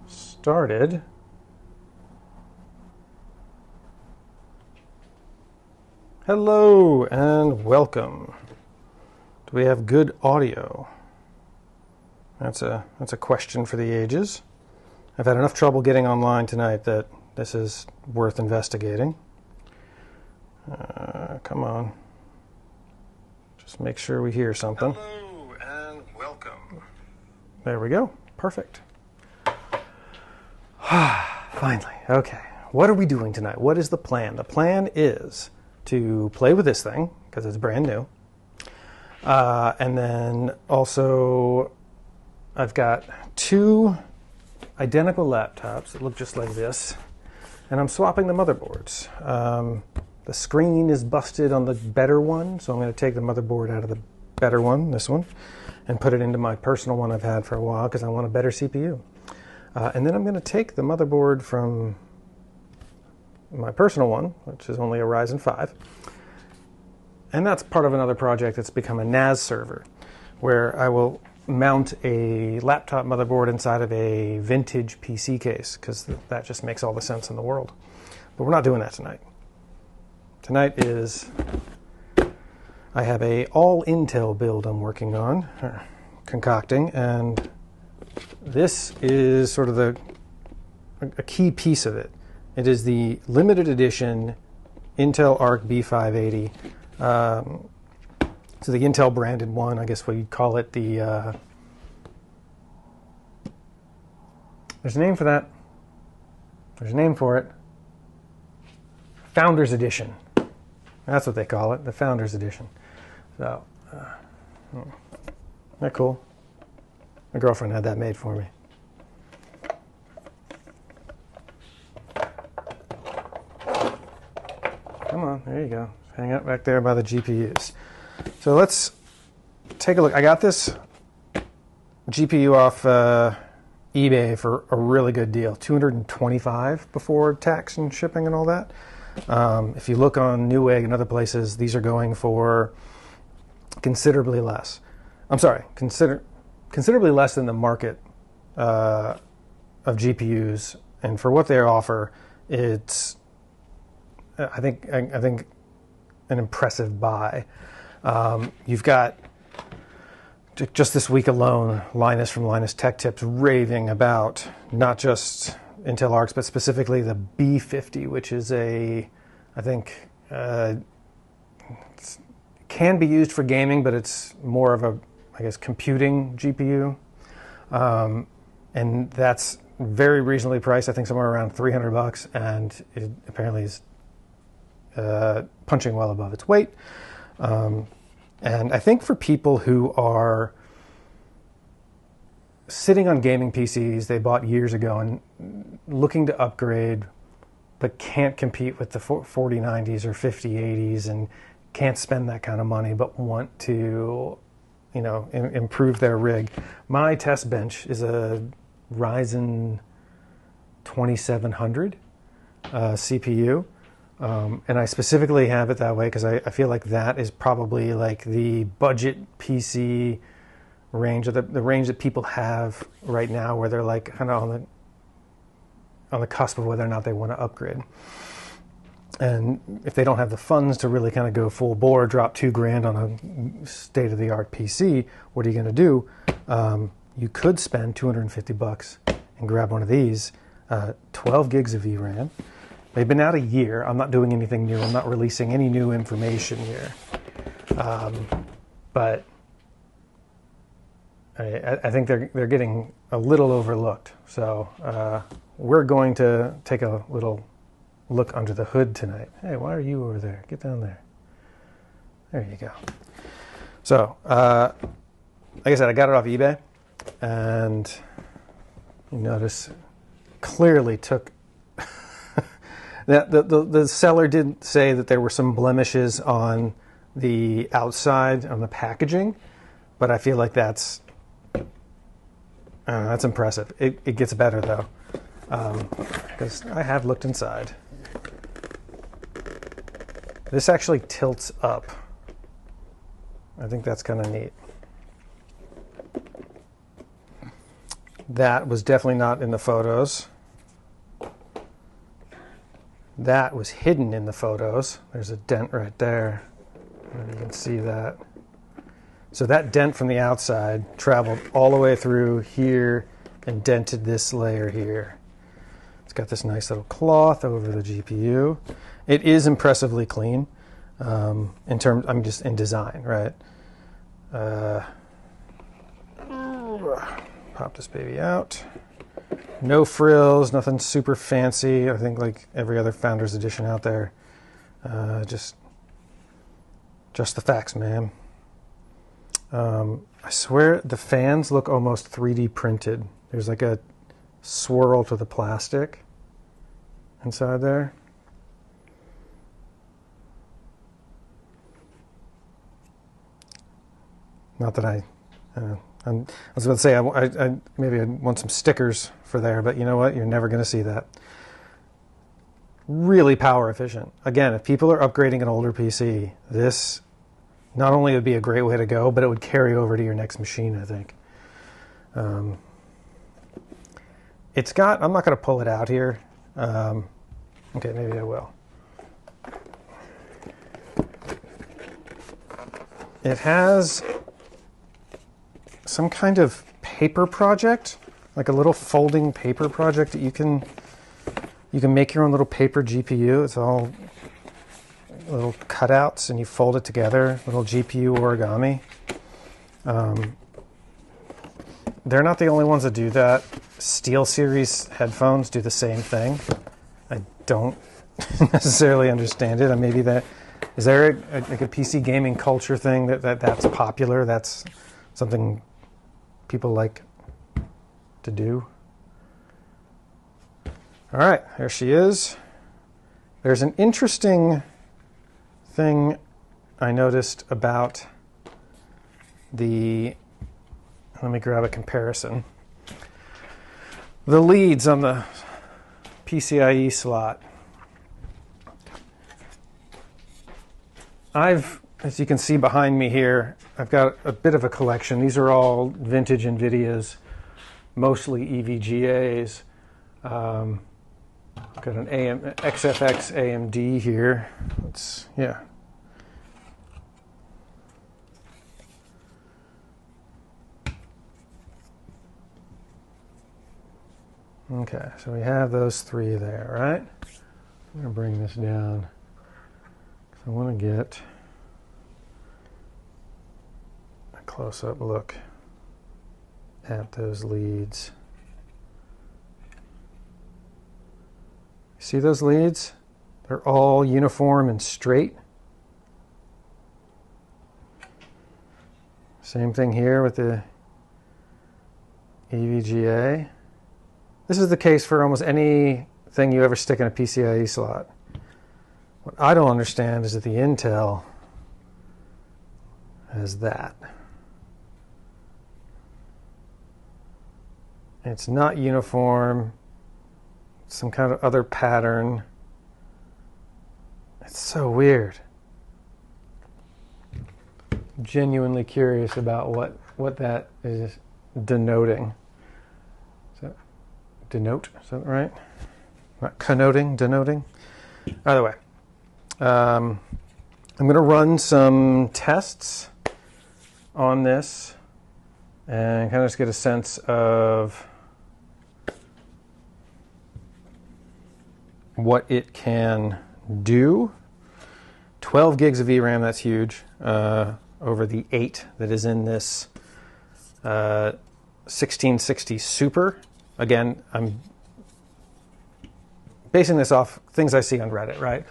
Started. Hello and welcome. Do we have good audio? That's a question for the ages. I've had enough trouble getting online tonight that this is worth investigating. Come on. Just make sure we hear something. Hello and welcome. There we go. Perfect. Finally. Okay. What are we doing tonight? What is the plan? The plan is to play with this thing, because it's brand new. And then also, I've got two identical laptops that look just like this. And I'm swapping the motherboards. The screen is busted on the better one, so I'm going to take the motherboard out of the better one, this one, and put it into my personal one I've had for a while because I want a better CPU. And then I'm going to take the motherboard from my personal one, which is only a Ryzen 5, and that's part of another project that's become a NAS server, where I will mount a laptop motherboard inside of a vintage PC case, because that just makes all the sense in the world. But we're not doing that tonight. Tonight is, I have a all Intel build I'm working on, concocting, and this is sort of a key piece of it. It is the limited edition Intel ARC B580. So the Intel branded one, I guess we'd call it the, there's a name for that. There's a name for it. Founders Edition. That's what they call it, the Founders Edition. So, isn't that cool? My girlfriend had that made for me. Come on, there you go. Hang out back there by the GPUs. So let's take a look. I got this GPU off eBay for a really good deal, $225 before tax and shipping and all that. If you look on Newegg and other places, these are going for considerably less. I'm sorry, considerably less than the market of GPUs, and for what they offer, it's I think an impressive buy. You've got, just this week alone, Linus from Linus Tech Tips raving about not just Intel ARCs, but specifically the B580, which is I think, can be used for gaming, but it's more of a, I guess, computing GPU. And that's very reasonably priced, I think somewhere around $300, and it apparently is punching well above its weight. And I think for people who are sitting on gaming PCs they bought years ago and looking to upgrade, but can't compete with the 4090s or 5080s and can't spend that kind of money, but want to, you know, improve their rig. My test bench is a Ryzen 2700 CPU. And I specifically have it that way because I feel like that is probably like the budget PC range, or the range that people have right now, where they're like kind of on the cusp of whether or not they want to upgrade. And if they don't have the funds to really kind of go full bore, drop $2,000 on a state-of-the-art PC, what are you going to do? You could spend $250 and grab one of these, 12 gigs of VRAM. They've been out a year. I'm not doing anything new. I'm not releasing any new information here. But I think they're getting a little overlooked. So we're going to take a little look under the hood tonight. Hey, why are you over there? Get down there. There you go. So, like I said, I got it off eBay, and you notice clearly took that the seller did say that there were some blemishes on the outside, on the packaging, but I feel like that's impressive. It gets better though, because I have looked inside. This actually tilts up. I think that's kind of neat. That was definitely not in the photos. That was hidden in the photos. There's a dent right there. You can see that. So that dent from the outside traveled all the way through here and dented this layer here. It's got this nice little cloth over the GPU. It is impressively clean in terms, I'm just in design, right? Pop this baby out. No frills, nothing super fancy. I think like every other Founders Edition out there. Just the facts, man. I swear the fans look almost 3D printed. There's like a swirl to the plastic inside there. Not that I was about to say, I maybe I'd want some stickers for there, but you know what? You're never going to see that. Really power efficient. Again, if people are upgrading an older PC, this not only would be a great way to go, but it would carry over to your next machine, I think. It's got, I'm not going to pull it out here. Okay, maybe I will. It has some kind of paper project, like a little folding paper project that you can make your own little paper GPU. It's all little cutouts and you fold it together, little GPU origami. They're not the only ones that do that. SteelSeries headphones do the same thing. I don't necessarily understand it. Maybe that is there like a PC gaming culture thing that's popular. That's something people like to do. All right, there she is. There's an interesting thing I noticed about the, let me grab a comparison. The leads on the PCIe slot. As you can see behind me here, I've got a bit of a collection. These are all vintage NVIDIAs, mostly EVGAs. Got an XFX AMD here. Yeah. Okay, so we have those three there, right? I'm going to bring this down. I want to get a close-up look at those leads. See those leads? They're all uniform and straight. Same thing here with the EVGA. This is the case for almost anything you ever stick in a PCIe slot. What I don't understand is that the Intel has that. It's not uniform. It's some kind of other pattern. It's so weird. I'm genuinely curious about what that is denoting. Is that denote? Is that right? Not connoting, denoting. Either way. I'm going to run some tests on this and kind of just get a sense of what it can do. 12 gigs of VRAM, that's huge, over the 8 that is in this 1660 Super. Again, I'm basing this off things I see on Reddit, right?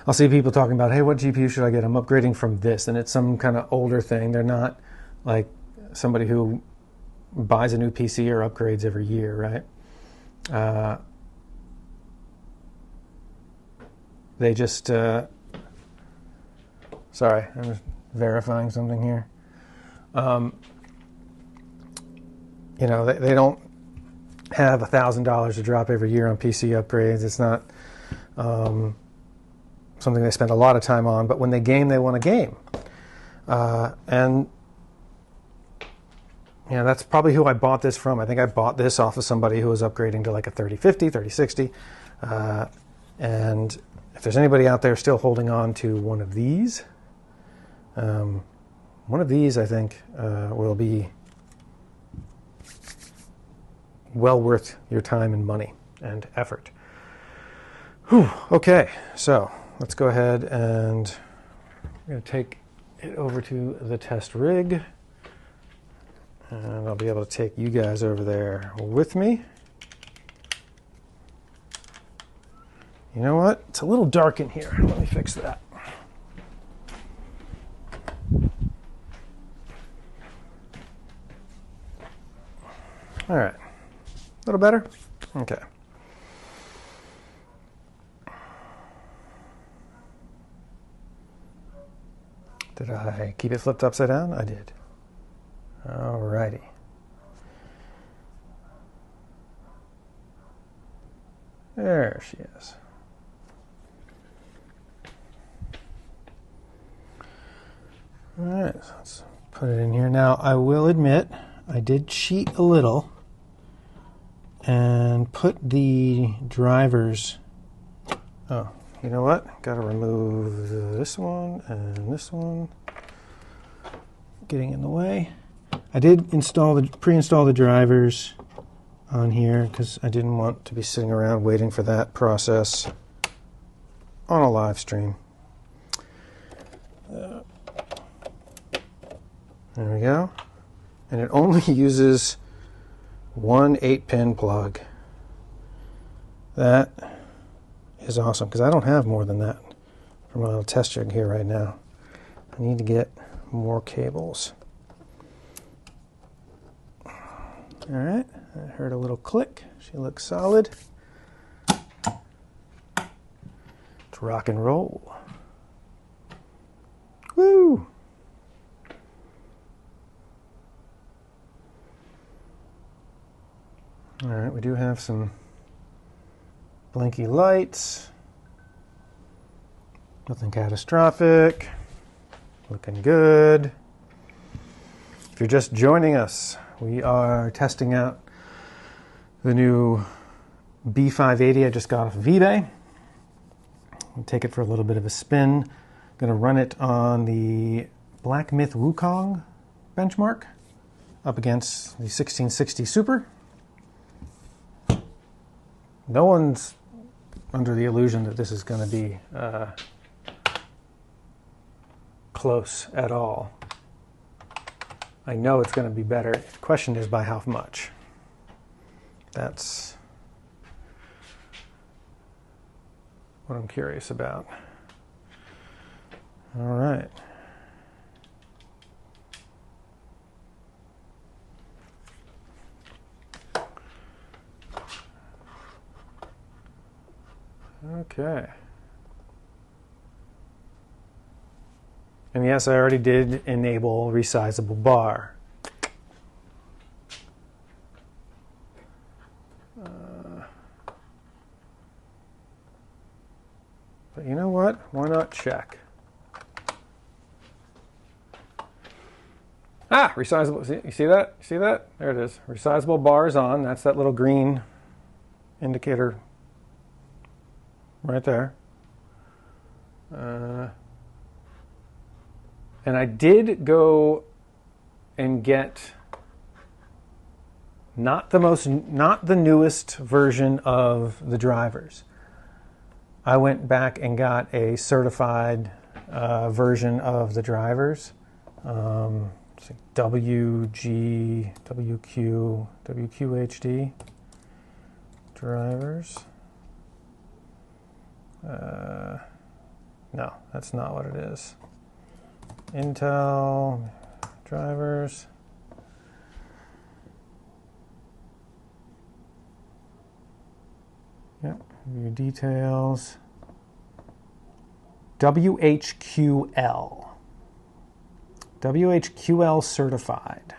I'll see people talking about, hey, what GPU should I get? I'm upgrading from this, and it's some kind of older thing. They're not like somebody who buys a new PC or upgrades every year, right? They just, sorry, I'm just verifying something here. You know, they don't have $1,000 to drop every year on PC upgrades. It's not something they spend a lot of time on, but when they game, they want to game. And Yeah, that's probably who I bought this from. I think I bought this off of somebody who was upgrading to like a 3050, 3060. And if there's anybody out there still holding on to one of these I think will be well worth your time and money and effort. Whew. Okay, so let's go ahead and I'm going to take it over to the test rig. And I'll be able to take you guys over there with me. You know what? It's a little dark in here. Let me fix that. All right. A little better? Okay. Did I keep it flipped upside down? I did. All righty. There she is. All right, so let's put it in here. Now, I will admit, I did cheat a little and put the drivers. Oh, you know what? Got to remove this one and this one. Getting in the way. I did pre-install the drivers on here because I didn't want to be sitting around waiting for that process on a live stream. There we go. And it only uses one 8-pin plug. That is awesome because I don't have more than that for my little test rig here right now. I need to get more cables. All right, I heard a little click. She looks solid. Let's rock and roll. Woo! All right, we do have some blinky lights. Nothing catastrophic. Looking good. If you're just joining us, we are testing out the new B580 I just got off of eBay. I'll take it for a little bit of a spin. I'm going to run it on the Black Myth Wukong benchmark up against the 1660 Super. No one's under the illusion that this is going to be close at all. I know it's going to be better. The question is by how much. That's what I'm curious about. All right. Okay. And yes, I already did enable resizable bar. But you know what? Why not check? Ah, resizable. See, you see that? You see that? There it is. Resizable bar is on. That's that little green indicator right there. And I did go and get not the newest version of the drivers. I went back and got a certified version of the drivers. It's like WQHD drivers. No, that's not what it is. Intel drivers. Yep, your details. WHQL. WHQL certified.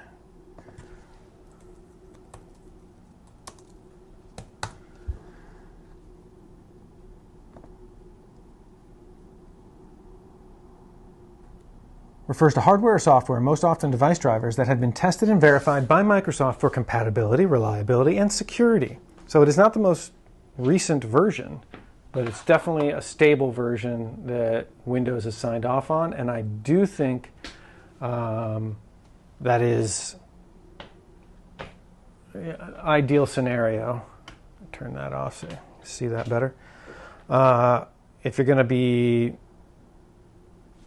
refers to hardware or software, most often device drivers, that have been tested and verified by Microsoft for compatibility, reliability, and security. So it is not the most recent version, but it's definitely a stable version that Windows has signed off on, and I do think that is ideal scenario. Turn that off so you see that better. If you're going to be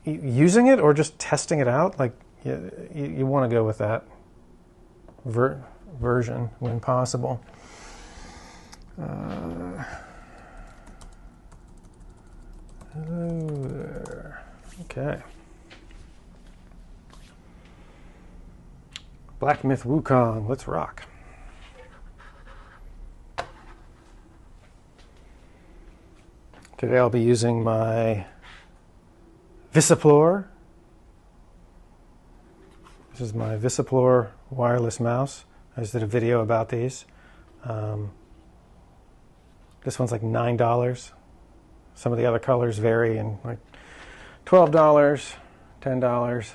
using it or just testing it out, like you want to go with that version when possible. Hello there. Okay. Black Myth Wukong, let's rock. Today I'll be using my Visiplor. This is my Visiplor wireless mouse. I just did a video about these. This one's like $9. Some of the other colors vary in like $12, $10.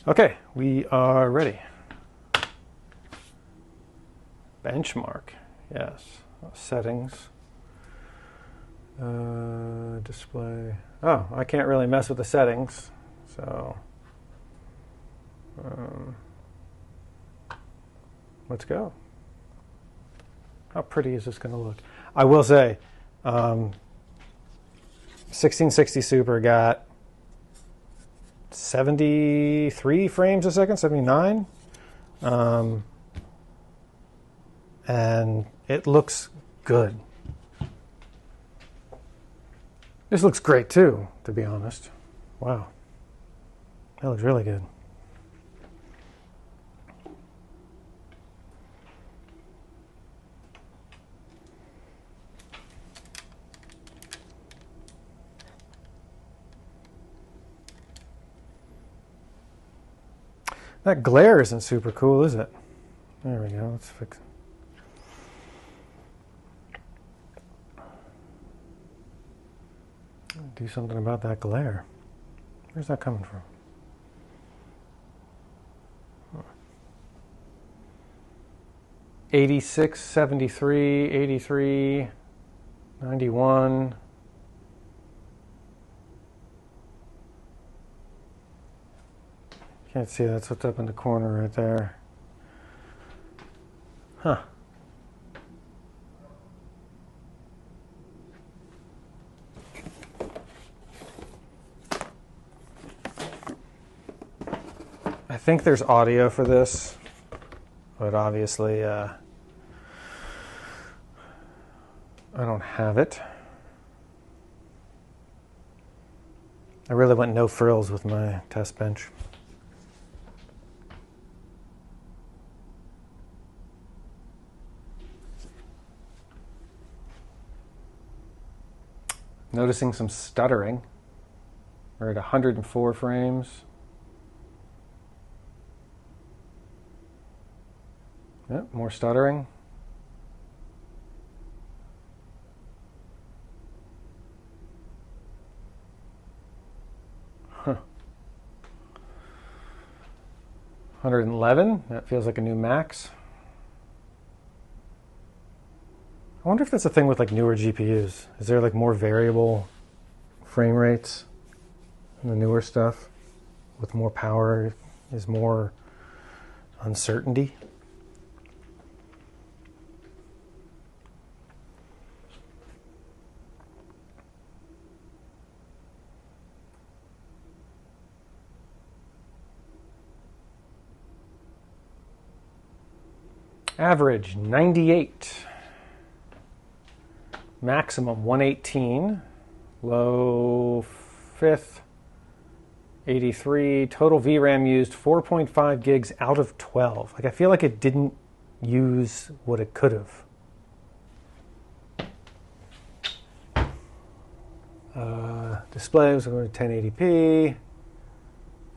Okay, we are ready. Benchmark, yes. Settings. Display. Oh, I can't really mess with the settings, so let's go. How pretty is this going to look? I will say, 1660 Super got 73 frames a second, 79, and it looks good. This looks great too, to be honest. Wow, that looks really good. That glare isn't super cool, is it? There we go, let's fix it. Do something about that glare. Where's that coming from? 86, 73, 83, 91. Can't see, that's what's up in the corner right there. Huh. I think there's audio for this, but obviously I don't have it. I really went no frills with my test bench. Noticing some stuttering. We're at 104 frames. Yep, more stuttering. Huh. 111, that feels like a new max. I wonder if that's a thing with like newer GPUs. Is there like more variable frame rates in the newer stuff? With more power is more uncertainty? Average 98, maximum 118, low 5th 83, total VRAM used 4.5 gigs out of 12. Like I feel like it didn't use what it could have. Display was going to 1080p.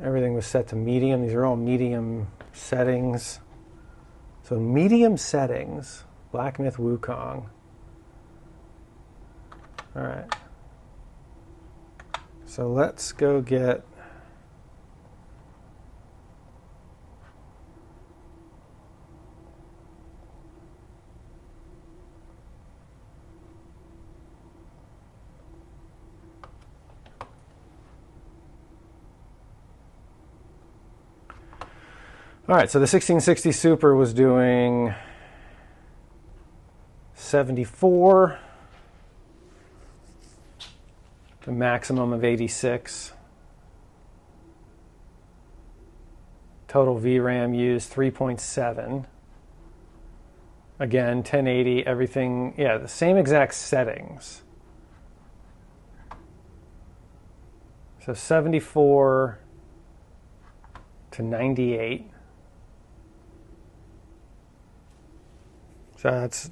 Everything was set to medium. These are all medium settings. So medium settings, Black Myth Wukong. All right. So let's go get All right, so the 1660 Super was doing 74, the maximum of 86. Total VRAM used 3.7. Again, 1080, everything, yeah, the same exact settings. So 74 to 98. So that's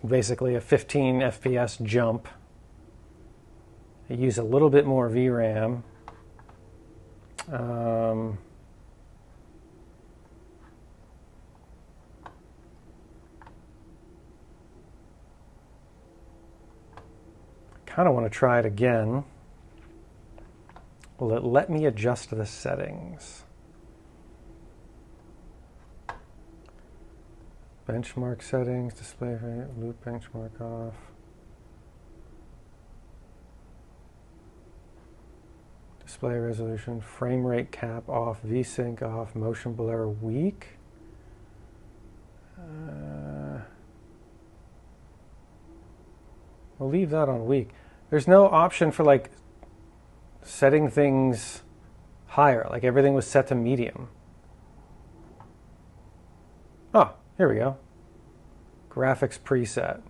basically a 15 FPS jump. I use a little bit more VRAM. Kind of want to try it again. Will it let me adjust the settings? Benchmark settings, display rate, loop benchmark off. Display resolution, frame rate cap off, VSync off, motion blur weak. We'll leave that on weak. There's no option for like setting things higher, like everything was set to medium. Oh, here we go. Graphics preset.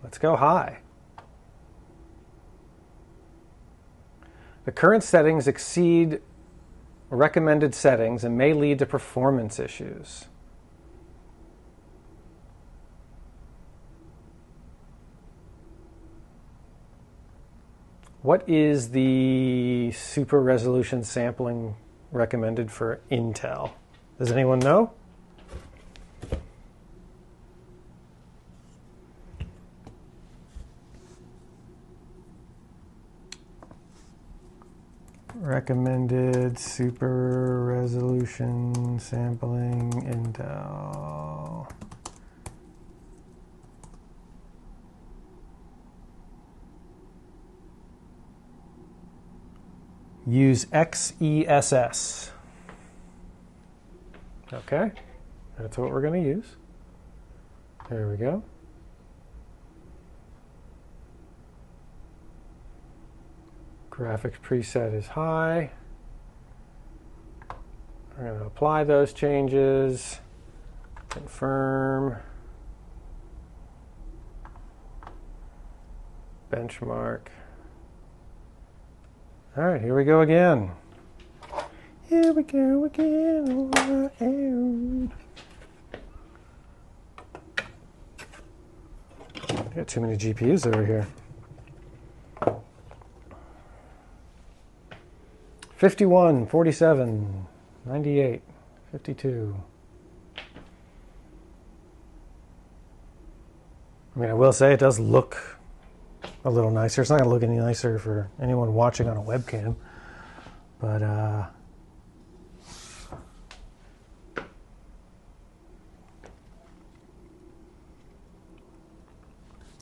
Let's go high. The current settings exceed recommended settings and may lead to performance issues. What is the super resolution sampling recommended for Intel? Does anyone know? Recommended super resolution sampling Intel. Use XESS. Okay, that's what we're going to use. There we go. Graphics preset is high. We're going to apply those changes. Confirm. Benchmark. All right, here we go again. Here we go again. Got too many GPUs over here. 51, 47, 98, 52. I mean, I will say it does look a little nicer. It's not going to look any nicer for anyone watching on a webcam, but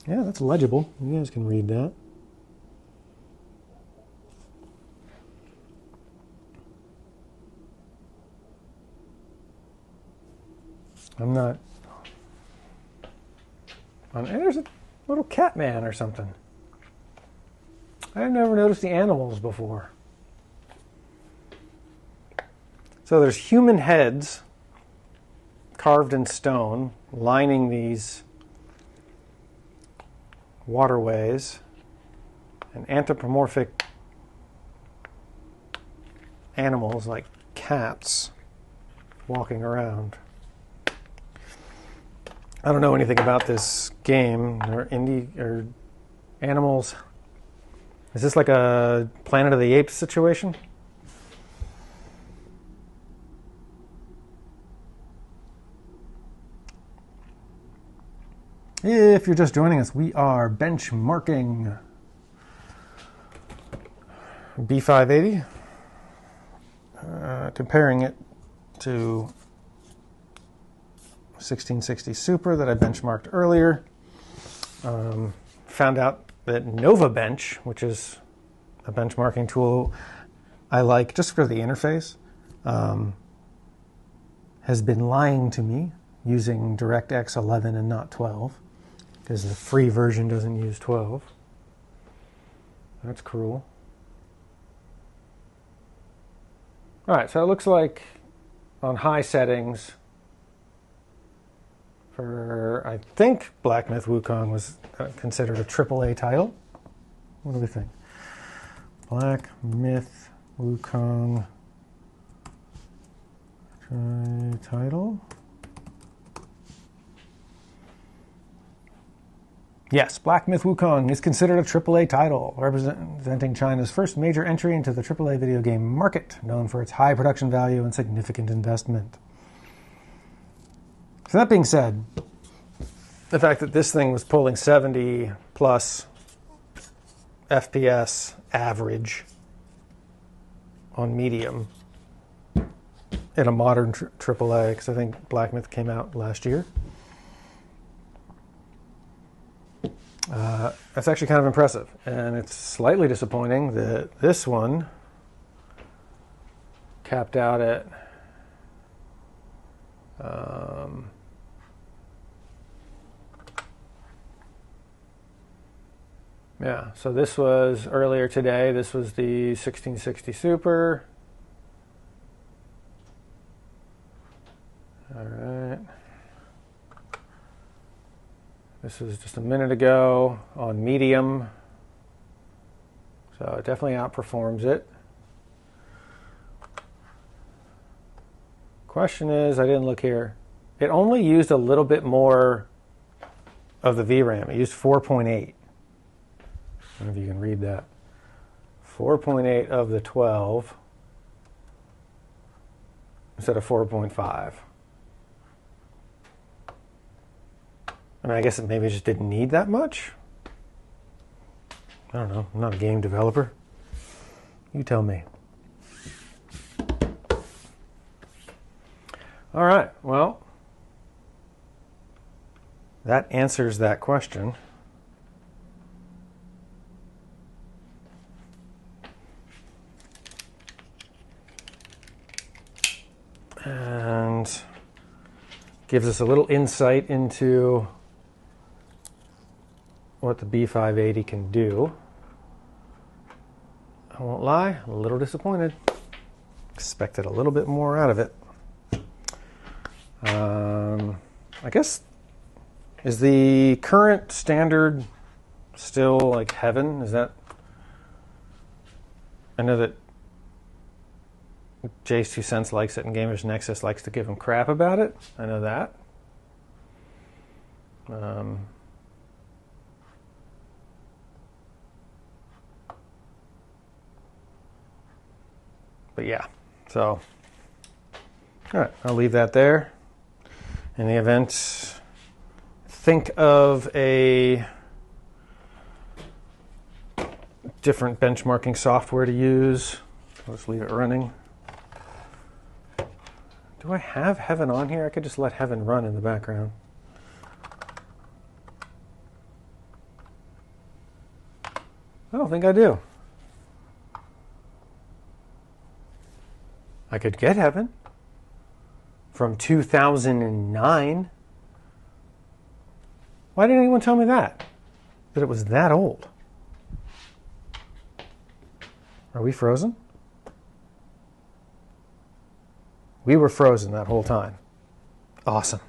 yeah, that's legible. You guys can read that. I'm not. There's a little cat man or something. I've never noticed the animals before. So there's human heads carved in stone lining these waterways, and anthropomorphic animals like cats walking around. I don't know anything about this game or animals. Is this like a Planet of the Apes situation? If you're just joining us, we are benchmarking B580, comparing it to 1660 Super that I benchmarked earlier. Found out that Nova Bench, which is a benchmarking tool I like just for the interface, has been lying to me using DirectX 11 and not 12, because the free version doesn't use 12. That's cruel. All right, so it looks like on high settings for, I think Black Myth Wukong was considered a AAA title. What do we think? Black Myth Wukong title? Yes, Black Myth Wukong is considered a AAA title, representing China's first major entry into the AAA video game market, known for its high production value and significant investment. So that being said, the fact that this thing was pulling 70 plus FPS average on medium in a modern AAA, because I think Black Myth came out last year. That's actually kind of impressive, and it's slightly disappointing that this one capped out at yeah, so this was earlier today. This was the 1660 Super. All right. This was just a minute ago on medium. So it definitely outperforms it. Question is, I didn't look here. It only used a little bit more of the VRAM. It used 4.8. I don't know if you can read that. 4.8 of the 12 instead of 4.5. I mean, I guess it maybe just didn't need that much. I don't know. I'm not a game developer. You tell me. All right. Well, that answers that question. And gives us a little insight into what the B580 can do. I won't lie, a little disappointed. Expected a little bit more out of it. I guess, is the current standard still like heaven? Is that, I know that Jay's 2 Cents likes it and Gamers Nexus likes to give him crap about it. I know that. But yeah, so, all right, I'll leave that there. In the event, think of a different benchmarking software to use. I'll just leave it running. Do I have Heaven on here? I could just let Heaven run in the background. I don't think I do. I could get Heaven from 2009. Why didn't anyone tell me that? That it was that old? Are we frozen? We were frozen that whole time. Awesome.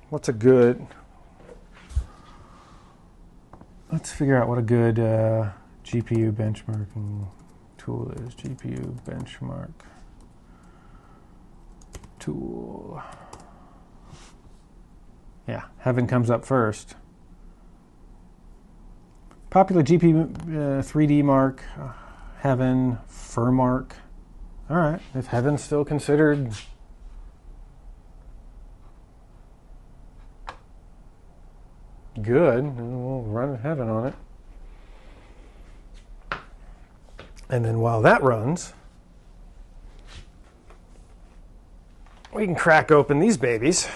What's a good... Let's figure out what a good GPU benchmarking tool is. GPU benchmark tool. Yeah, Heaven comes up first. Popular GPU 3D Mark, Heaven, FurMark. All right, if Heaven's still considered good, then we'll run Heaven on it. And then while that runs, we can crack open these babies.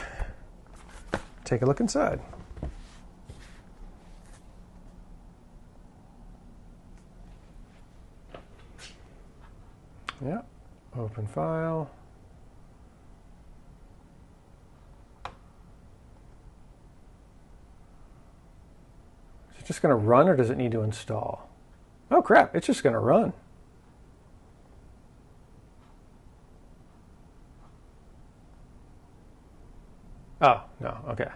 Take a look inside. Yeah, open file. Is it just going to run or does it need to install? Oh crap, it's just going to run. Oh, no, okay.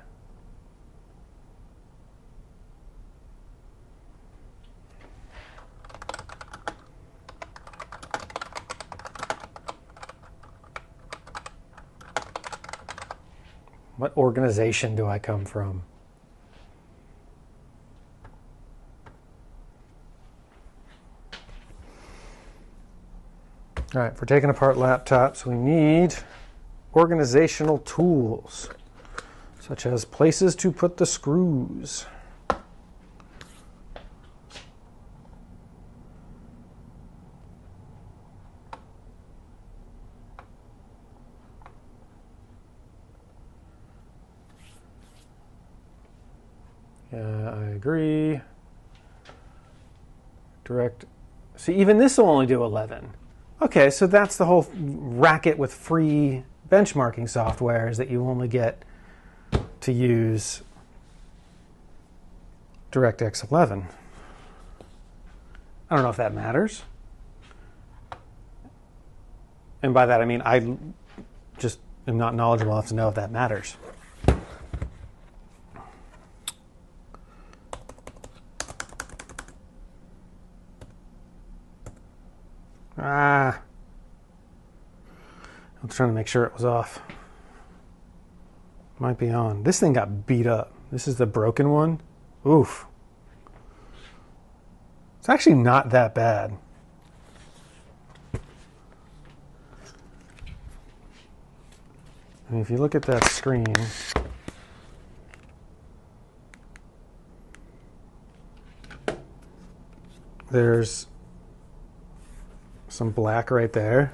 What organization do I come from? All right, for taking apart laptops, we need organizational tools, such as places to put the screws. I agree. Direct. See, even this will only do 11. Okay, so that's the whole racket with free benchmarking software, is that you only get to use DirectX 11. I don't know if that matters. And by that I mean I just am not knowledgeable enough to know if that matters. I was trying to make sure it was off. Might be on. This thing got beat up. This is the broken one. Oof. It's actually not that bad. I mean, if you look at that screen, there's some black right there.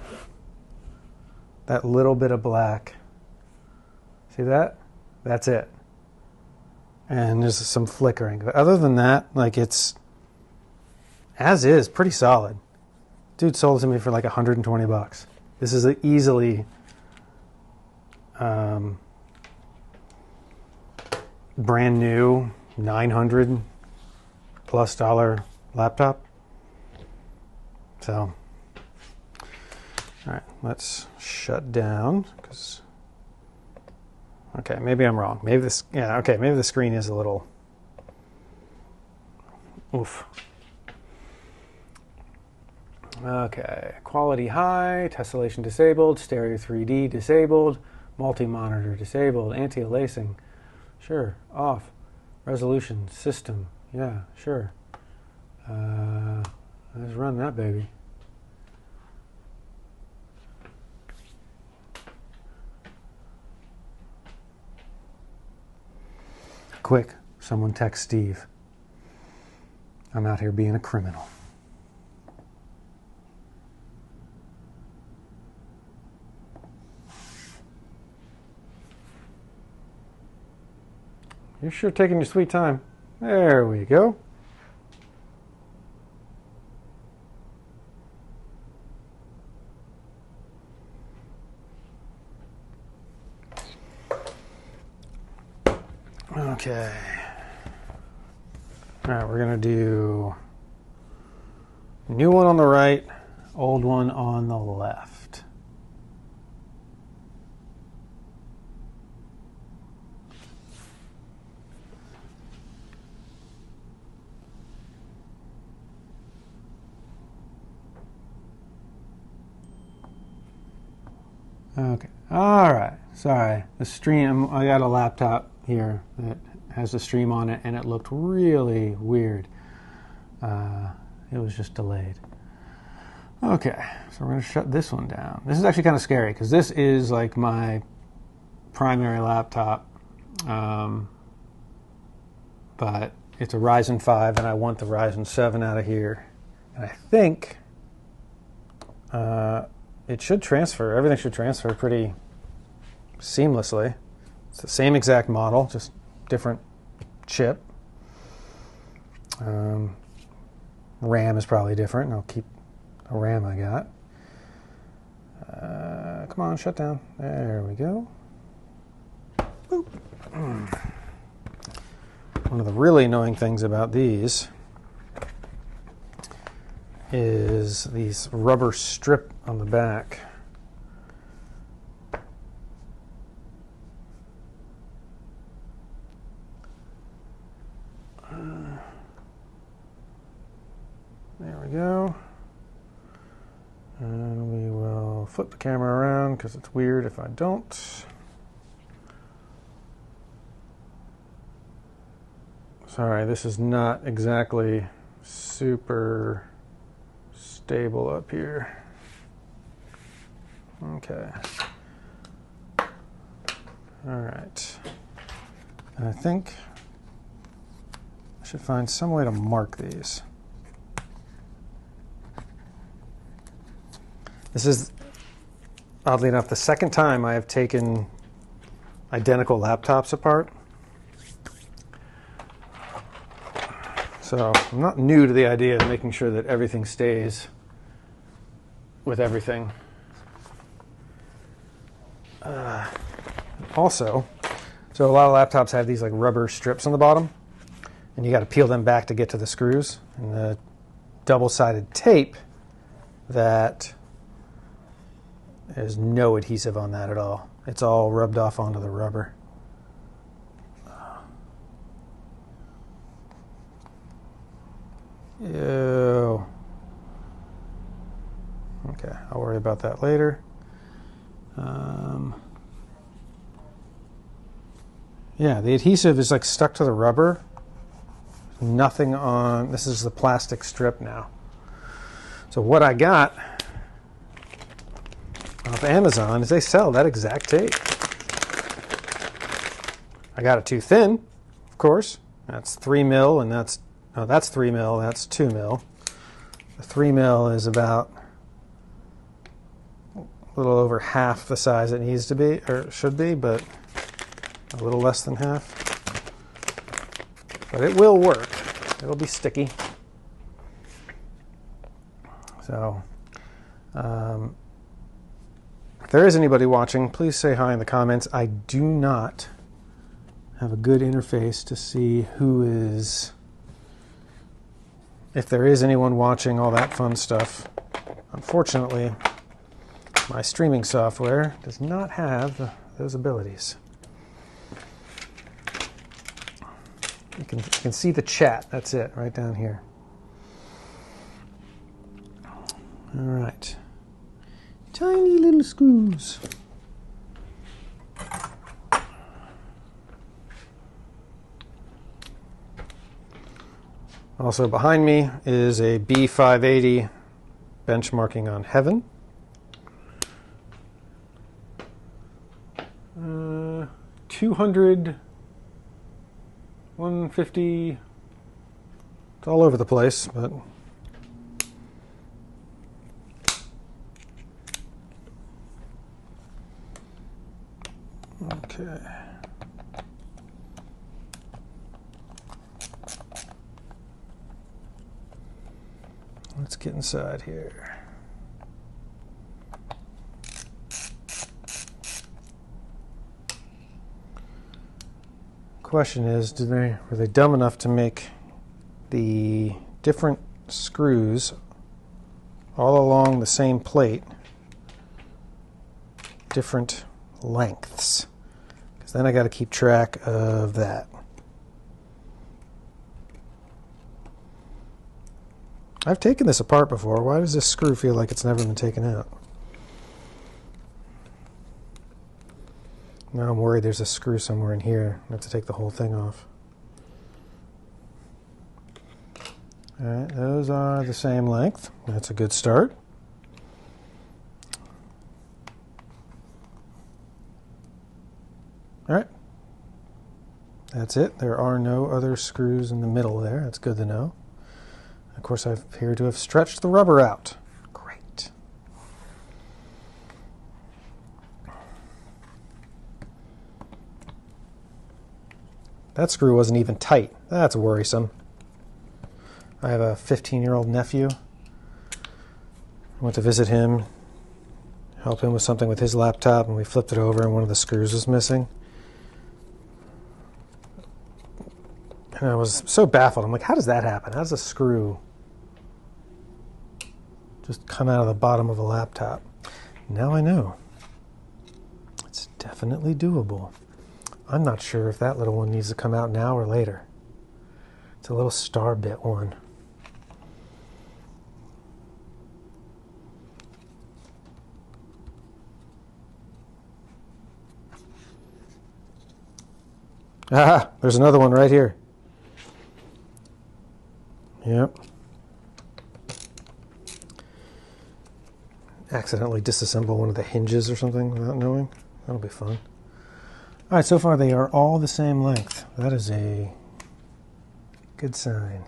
That little bit of black. See that? That's it. And there's some flickering. But other than that, like, it's as is, pretty solid. Dude sold it to me for like 120 bucks. This is easily brand new $900+ laptop. So, all right, let's shut down because. Okay, maybe I'm wrong. Maybe this. Yeah, okay, maybe the screen is a little. Oof. Okay, quality high, tessellation disabled, stereo 3D disabled, multi-monitor disabled, anti-aliasing, sure, off, resolution, system, yeah, sure. Let's run that baby. Quick, someone text Steve. I'm out here being a criminal. You're sure taking your sweet time. There we go. Okay. All right, we're going to do new one on the right, old one on the left. Okay. All right. Sorry. The stream, I got a laptop here that has a stream on it and it looked really weird. It was just delayed. Okay. So we're going to shut this one down. This is actually kind of scary because this is like my primary laptop. But it's a Ryzen 5 and I want the Ryzen 7 out of here. And I think it should transfer. Everything should transfer pretty seamlessly. It's the same exact model, just different chip. RAM is probably different, and I'll keep the RAM I got. come on, shut down. There we go. Boop. One of the really annoying things about these is these rubber strip on the back. There we go. And we will flip the camera around because it's weird if I don't. Sorry, this is not exactly super stable up here. Okay. All right. And I think I should find some way to mark these. This is, oddly enough, the second time I have taken identical laptops apart. So I'm not new to the idea of making sure that everything stays with everything. Also, so a lot of laptops have these like rubber strips on the bottom, and you got to peel them back to get to the screws. And the double-sided tape, that there's no adhesive on that at all. It's all rubbed off onto the rubber. Ew. Okay, I'll worry about that later. Yeah, the adhesive is like stuck to the rubber. Nothing on, this is the plastic strip now. So what I got off Amazon is they sell that exact tape. I got it too thin, of course. That's 3 mil, and that's 3 mil, that's 2 mil. The 3 mil is about a little over half the size it needs to be, or should be, but a little less than half. But it will work. It'll be sticky. So, if there is anybody watching, please say hi in the comments. I do not have a good interface to see who is, if there is anyone watching, all that fun stuff. Unfortunately, my streaming software does not have those abilities. You can see the chat. That's it, right down here. All right. Tiny little screws. Also behind me is a B580 benchmarking on Heaven. 200, 150, it's all over the place, but okay. Let's get inside here. Question is, were they dumb enough to make the different screws all along the same plate different lengths? Because then I got to keep track of that. I've taken this apart before. Why does this screw feel like it's never been taken out? Now I'm worried there's a screw somewhere in here. I have to take the whole thing off. Alright, those are the same length. That's a good start. Alright. That's it. There are no other screws in the middle there. That's good to know. Of course, I appear to have stretched the rubber out. Great. That screw wasn't even tight. That's worrisome. I have a 15-year-old nephew. I went to visit him help him with something with his laptop, and we flipped it over and one of the screws was missing. And I was so baffled. I'm like, how does that happen? How does a screw just come out of the bottom of a laptop? Now I know. It's definitely doable. I'm not sure if that little one needs to come out now or later. It's a little star bit one. Ah, there's another one right here. Yep. Accidentally disassemble one of the hinges or something without knowing. That'll be fun. All right, so far they are all the same length. That is a good sign.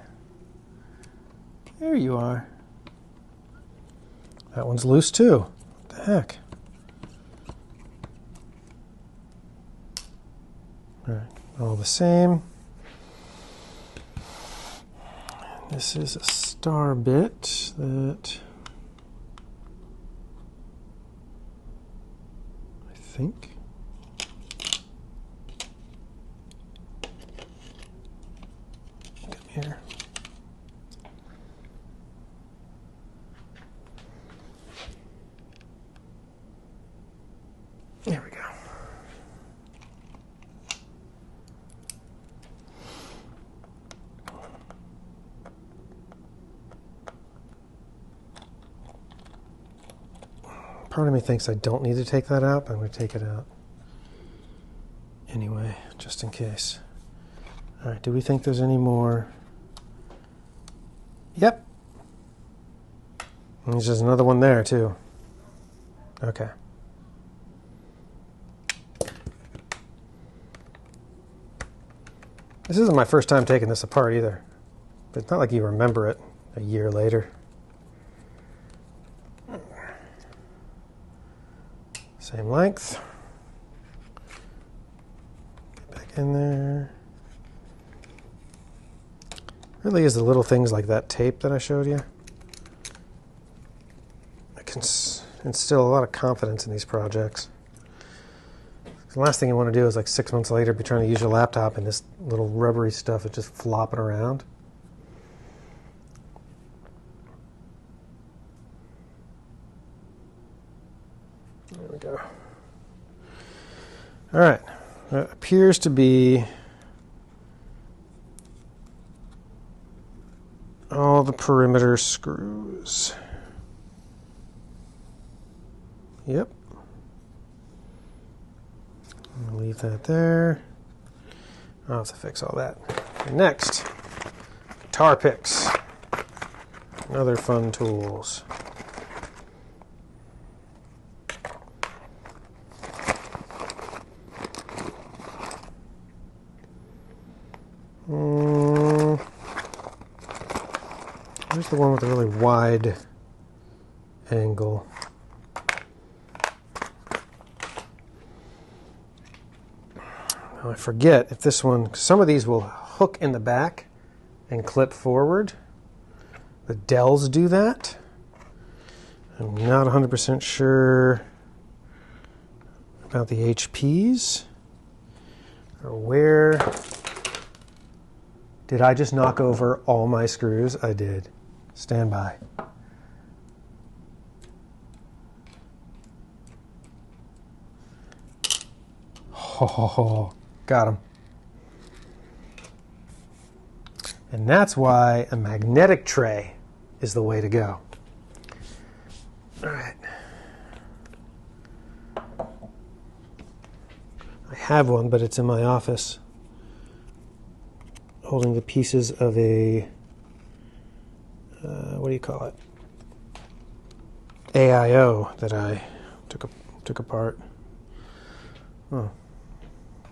There you are. That one's loose too. What the heck? All right, all the same. This is a star bit that I think here. There we go. Part of me thinks I don't need to take that out, but I'm going to take it out anyway, just in case. All right, do we think there's any more? Yep. And there's just another one there, too. Okay. This isn't my first time taking this apart either. But it's not like you remember it a year later. Same length. Get back in there. Really is the little things like that tape that I showed you. I can instill a lot of confidence in these projects. The last thing you want to do is like 6 months later be trying to use your laptop and this little rubbery stuff is just flopping around. There we go. All right. That appears to be all the perimeter screws. Yep. I'll leave that there. I'll have to fix all that. Next, tar picks. Other fun tools. Here's the one with a really wide angle. Now I forget if this one, some of these will hook in the back and clip forward. The Dells do that. I'm not 100% sure about the HPs. Or where did I just knock over all my screws? I did. Stand by. Oh, got him. And that's why a magnetic tray is the way to go. All right. I have one, but it's in my office, holding the pieces of a, what do you call it? AIO that I took apart. Oh.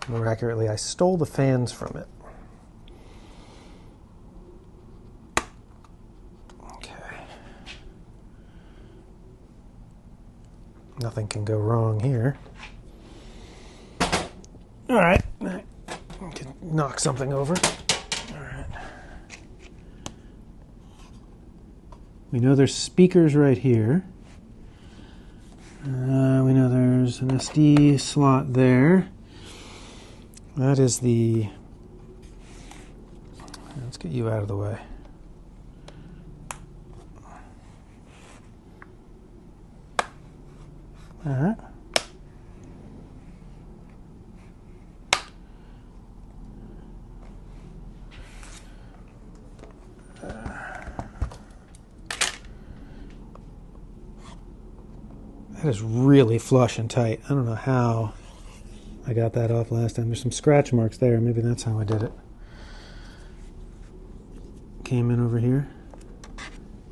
More accurately, I stole the fans from it. Okay. Nothing can go wrong here. All right. I can knock something over. All right. We know there's speakers right here. There's an SD slot there. That is the... Let's get you out of the way. All right. That is really flush and tight. I don't know how I got that off last time. There's some scratch marks there. Maybe that's how I did it. Came in over here.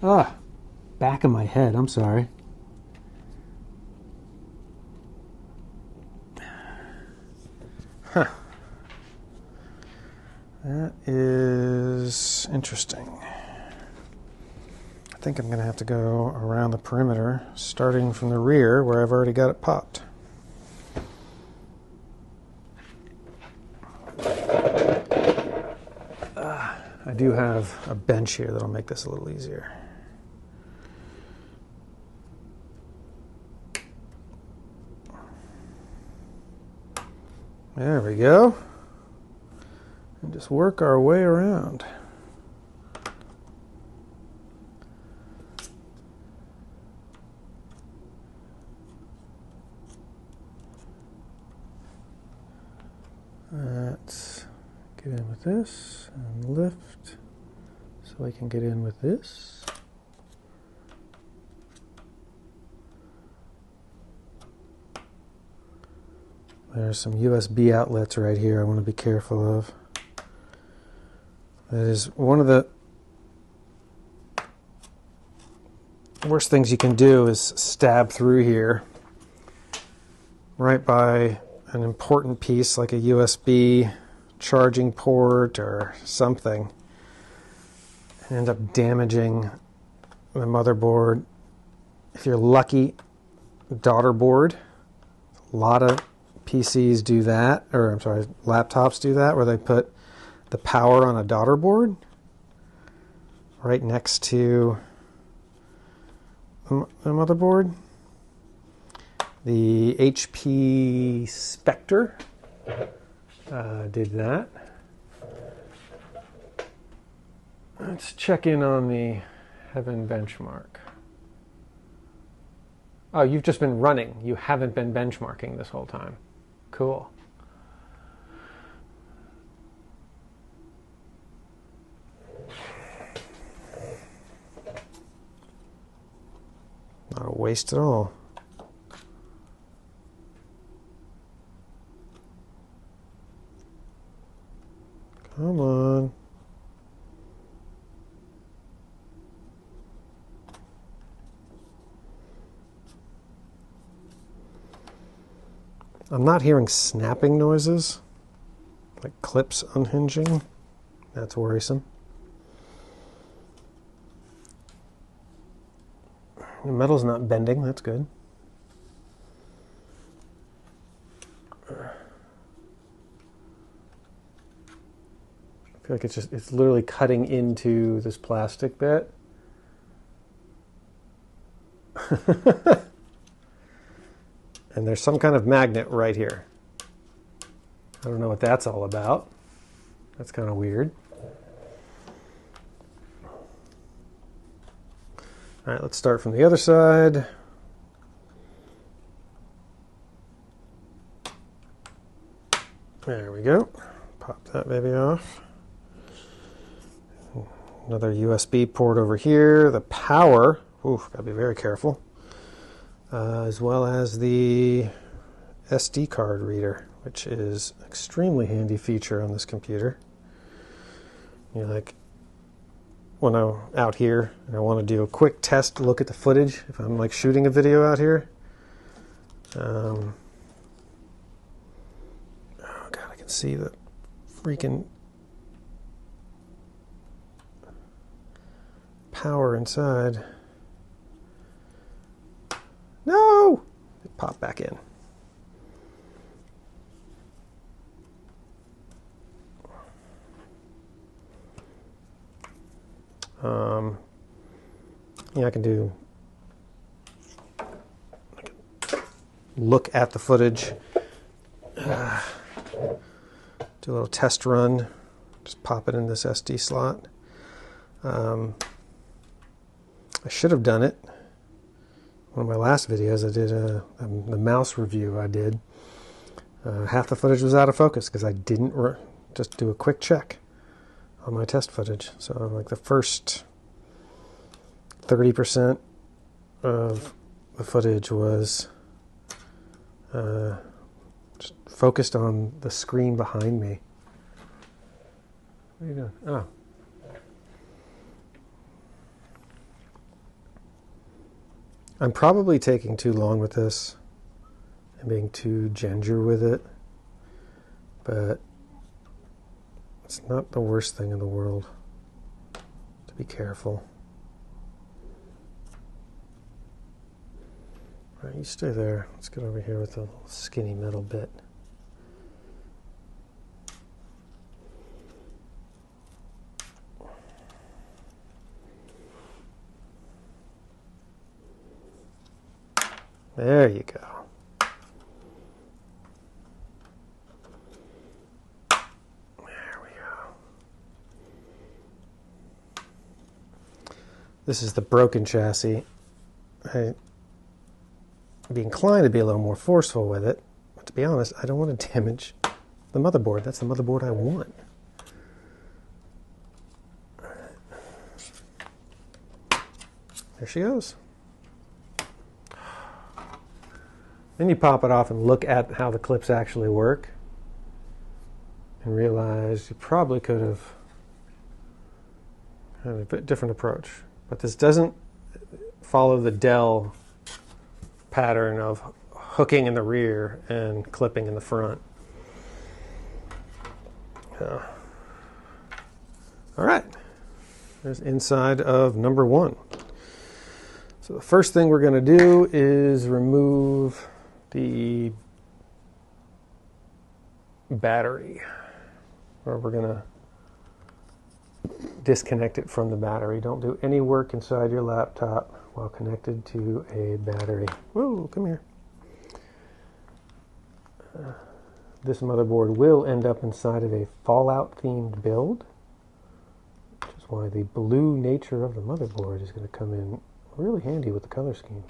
Ah, back of my head. I'm sorry. Huh. That is interesting. I think I'm going to have to go around the perimeter, starting from the rear where I've already got it popped. I do have a bench here that'll make this a little easier. There we go. And just work our way around. Let's get in with this and lift so we can get in with this. There's some USB outlets right here I want to be careful of. That is one of the worst things you can do is stab through here right by an important piece like a USB charging port or something and end up damaging the motherboard. If you're lucky, daughter board. A lot of PCs do that, or I'm sorry, laptops do that, where they put the power on a daughter board right next to the motherboard. The HP Spectre did that. Let's check in on the Heaven benchmark. Oh, you've just been running. You haven't been benchmarking this whole time. Cool. Not a waste at all. Come on. I'm not hearing snapping noises, like clips unhinging. That's worrisome. The metal's not bending, that's good. I feel like it's literally cutting into this plastic bit. And there's some kind of magnet right here. I don't know what that's all about. That's kind of weird. All right, let's start from the other side. There we go. Pop that baby off. Another USB port over here. The power. Oof, gotta be very careful. As well as the SD card reader, which is an extremely handy feature on this computer. You know, like when I'm out here and I want to do a quick test look at the footage, if I'm like shooting a video out here. Oh God, I can see the freaking power inside. No! It popped back in. Yeah, I can look at the footage, do a little test run, just pop it in this SD slot. I should have done it. One of my last videos I did, the mouse review I did, half the footage was out of focus because I didn't just do a quick check on my test footage. So like the first 30% of the footage was just focused on the screen behind me. What are you doing? Oh. I'm probably taking too long with this and being too ginger with it, but it's not the worst thing in the world to be careful. All right, you stay there. Let's get over here with the little skinny metal bit. There you go. There we go. This is the broken chassis. I'd be inclined to be a little more forceful with it, but to be honest, I don't want to damage the motherboard. That's the motherboard I want. There she goes. Then you pop it off and look at how the clips actually work and realize you probably could have had a bit different approach. But this doesn't follow the Dell pattern of hooking in the rear and clipping in the front. All right, there's inside of number one. So the first thing we're going to do is remove the battery, or we're going to disconnect it from the battery. Don't do any work inside your laptop while connected to a battery. Whoa, come here. This motherboard will end up inside of a Fallout themed build, which is why the blue nature of the motherboard is going to come in really handy with the color scheme.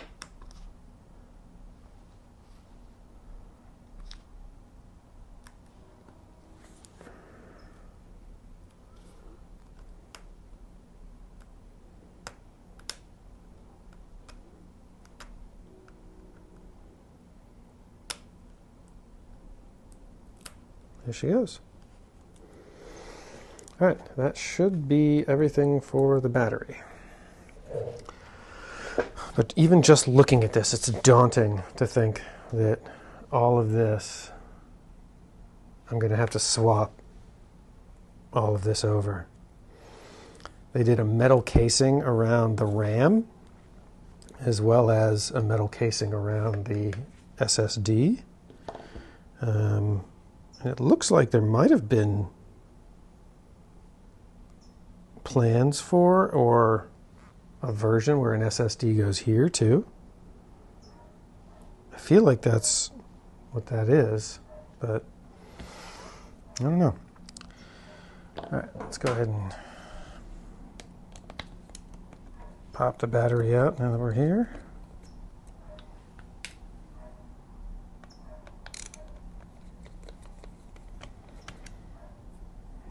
There she goes. All right, that should be everything for the battery. But even just looking at this, it's daunting to think that all of this, I'm going to have to swap all of this over. They did a metal casing around the RAM, as well as a metal casing around the SSD. And it looks like there might have been plans for, or a version where an SSD goes here too. I feel like that's what that is, but I don't know. All right, let's go ahead and pop the battery out now that we're here.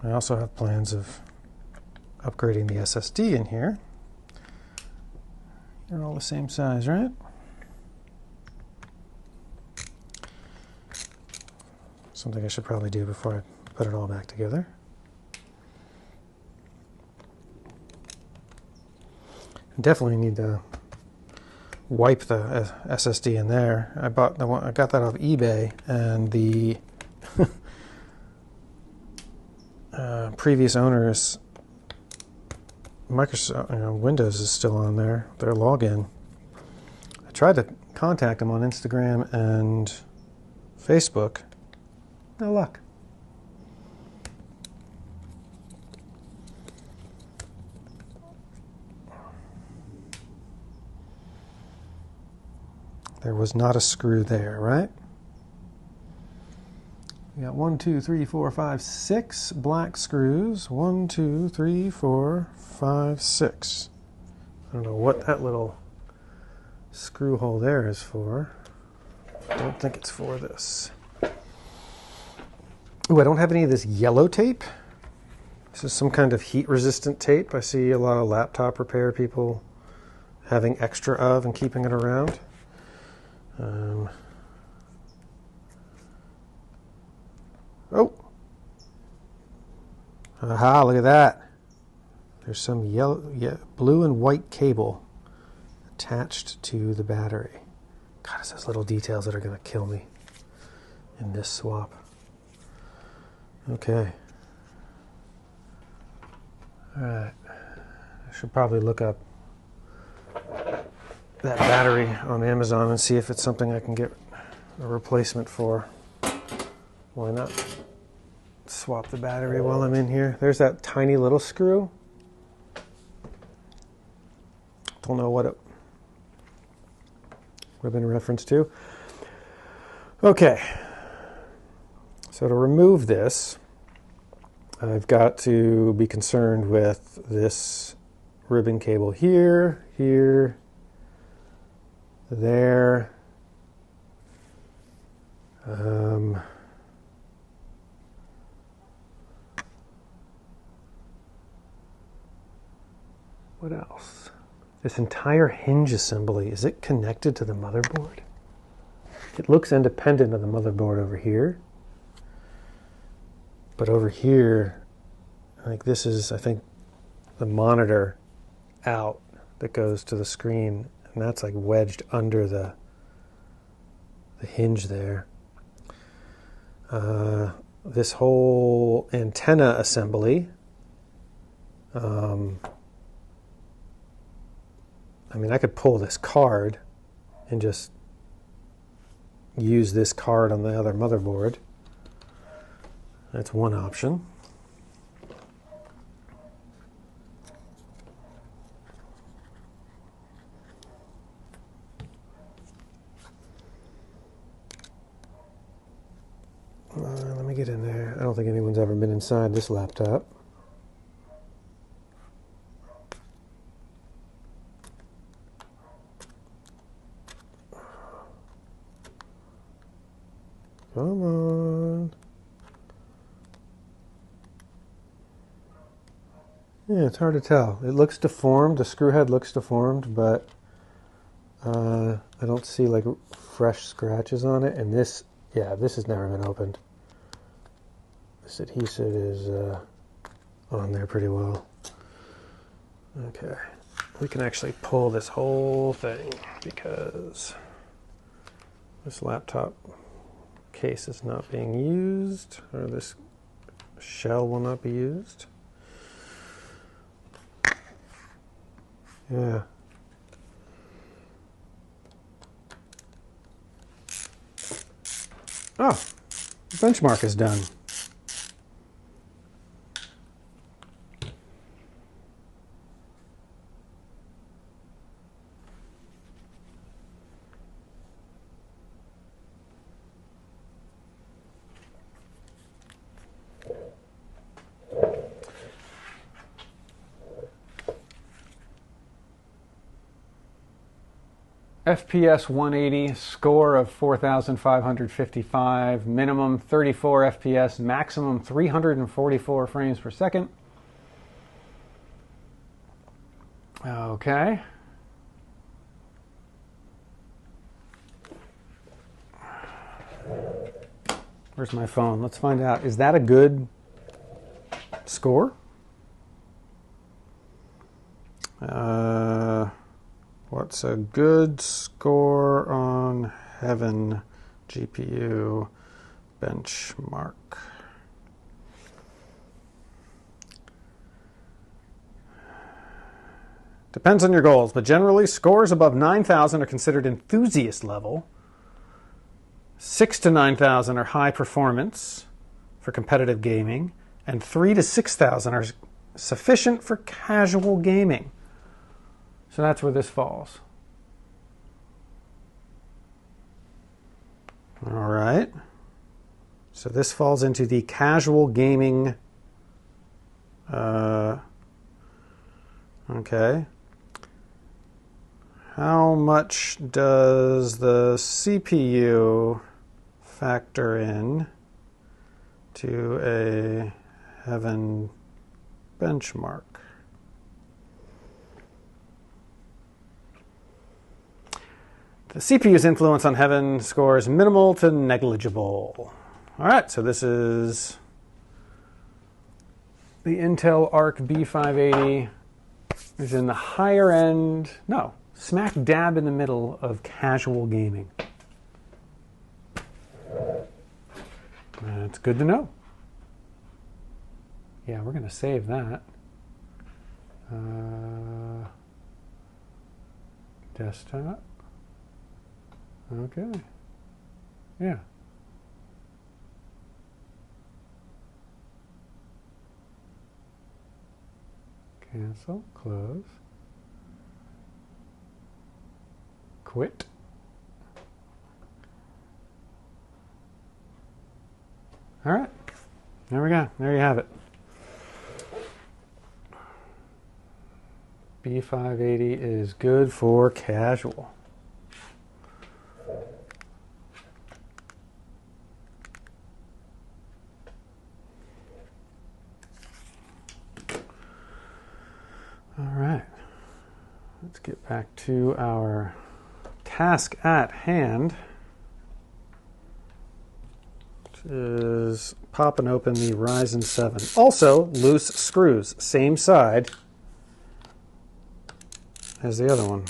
I also have plans of upgrading the SSD in here. They're all the same size, right? Something I should probably do before I put it all back together. Definitely need to wipe the SSD in there. I got that off eBay, and the previous owner's Microsoft Windows is still on there, their login. I tried to contact them on Instagram and Facebook. No luck. There was not a screw there, right? We got 1, 2, 3, 4, 5, 6 black screws. 1, 2, 3, 4, 5, 6. I don't know what that little screw hole there is for. I don't think it's for this. Ooh, I don't have any of this yellow tape. This is some kind of heat-resistant tape. I see a lot of laptop repair people having extra of and keeping it around. Oh! Aha, look at that. There's some yellow, blue and white cable attached to the battery. God, it's those little details that are going to kill me in this swap. Okay. Alright. I should probably look up that battery on Amazon and see if it's something I can get a replacement for. Why not swap the battery while I'm in here? There's that tiny little screw. Don't know what it would have been a reference to. Okay. So to remove this, I've got to be concerned with this ribbon cable here, here, there. What else? This entire hinge assembly, is it connected to the motherboard? It looks independent of the motherboard over here. But over here, like this is, I think, the monitor out that goes to the screen, and that's like wedged under the hinge there. This whole antenna assembly, I mean, I could pull this card and just use this card on the other motherboard. That's one option. Let me get in there. I don't think anyone's ever been inside this laptop. Come on. Yeah, it's hard to tell. It looks deformed. The screw head looks deformed, but I don't see like fresh scratches on it. And this, yeah, this has never been opened. This adhesive is on there pretty well. Okay, we can actually pull this whole thing because this laptop case is not being used, or this shell will not be used. Yeah. Oh, the benchmark is done. FPS 180, score of 4,555, minimum 34 FPS, maximum 344 frames per second. Okay. Where's my phone? Let's find out. Is that a good score? What's a good score on Heaven GPU benchmark? Depends on your goals, but generally scores above 9,000 are considered enthusiast level. 6 to 9,000 are high performance for competitive gaming, and 3 to 6,000 are sufficient for casual gaming. So that's where this falls. All right. So this falls into the casual gaming. Okay. How much does the CPU factor in to a Heaven benchmark? The CPU's influence on Heaven score is minimal to negligible. All right, so this is the Intel ARC B580. It's in the higher end, no, smack dab in the middle of casual gaming. That's good to know. Yeah, we're going to save that. Desktop. Okay. Yeah. Cancel, close, quit. All right, there we go. There you have it. B580 is good for casual. All right, let's get back to our task at hand, which is popping open the Ryzen 7. Also, loose screws, same side as the other one.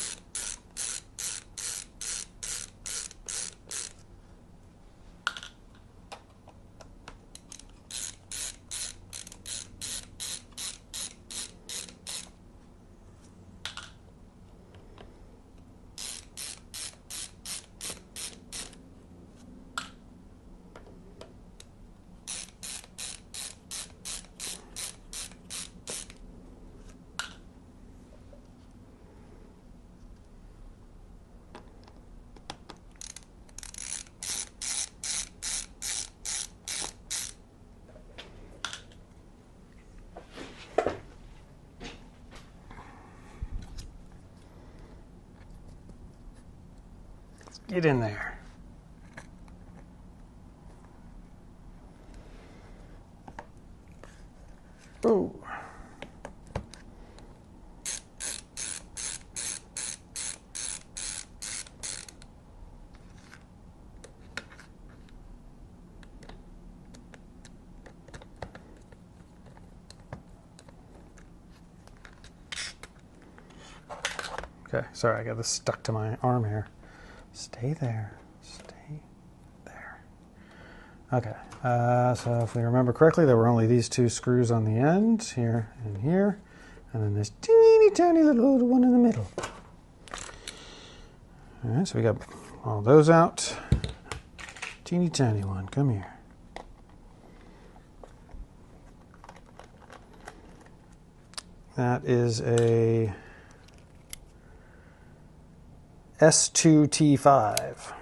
Get in there. Oh. Okay, sorry, I got this stuck to my arm here. Stay there. Stay there. Okay, so if we remember correctly, there were only these two screws on the end, here and here, and then this teeny tiny little one in the middle. All right, so we got all those out. Teeny tiny one, come here. That is a S2T5.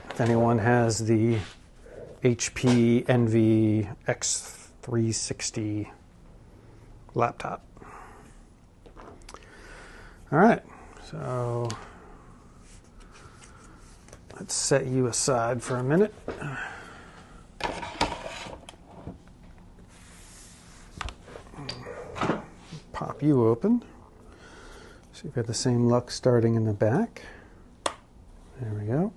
If anyone has the HP Envy X360 laptop. All right, so let's set you aside for a minute. Pop you open. So you've got the same luck starting in the back. There we go.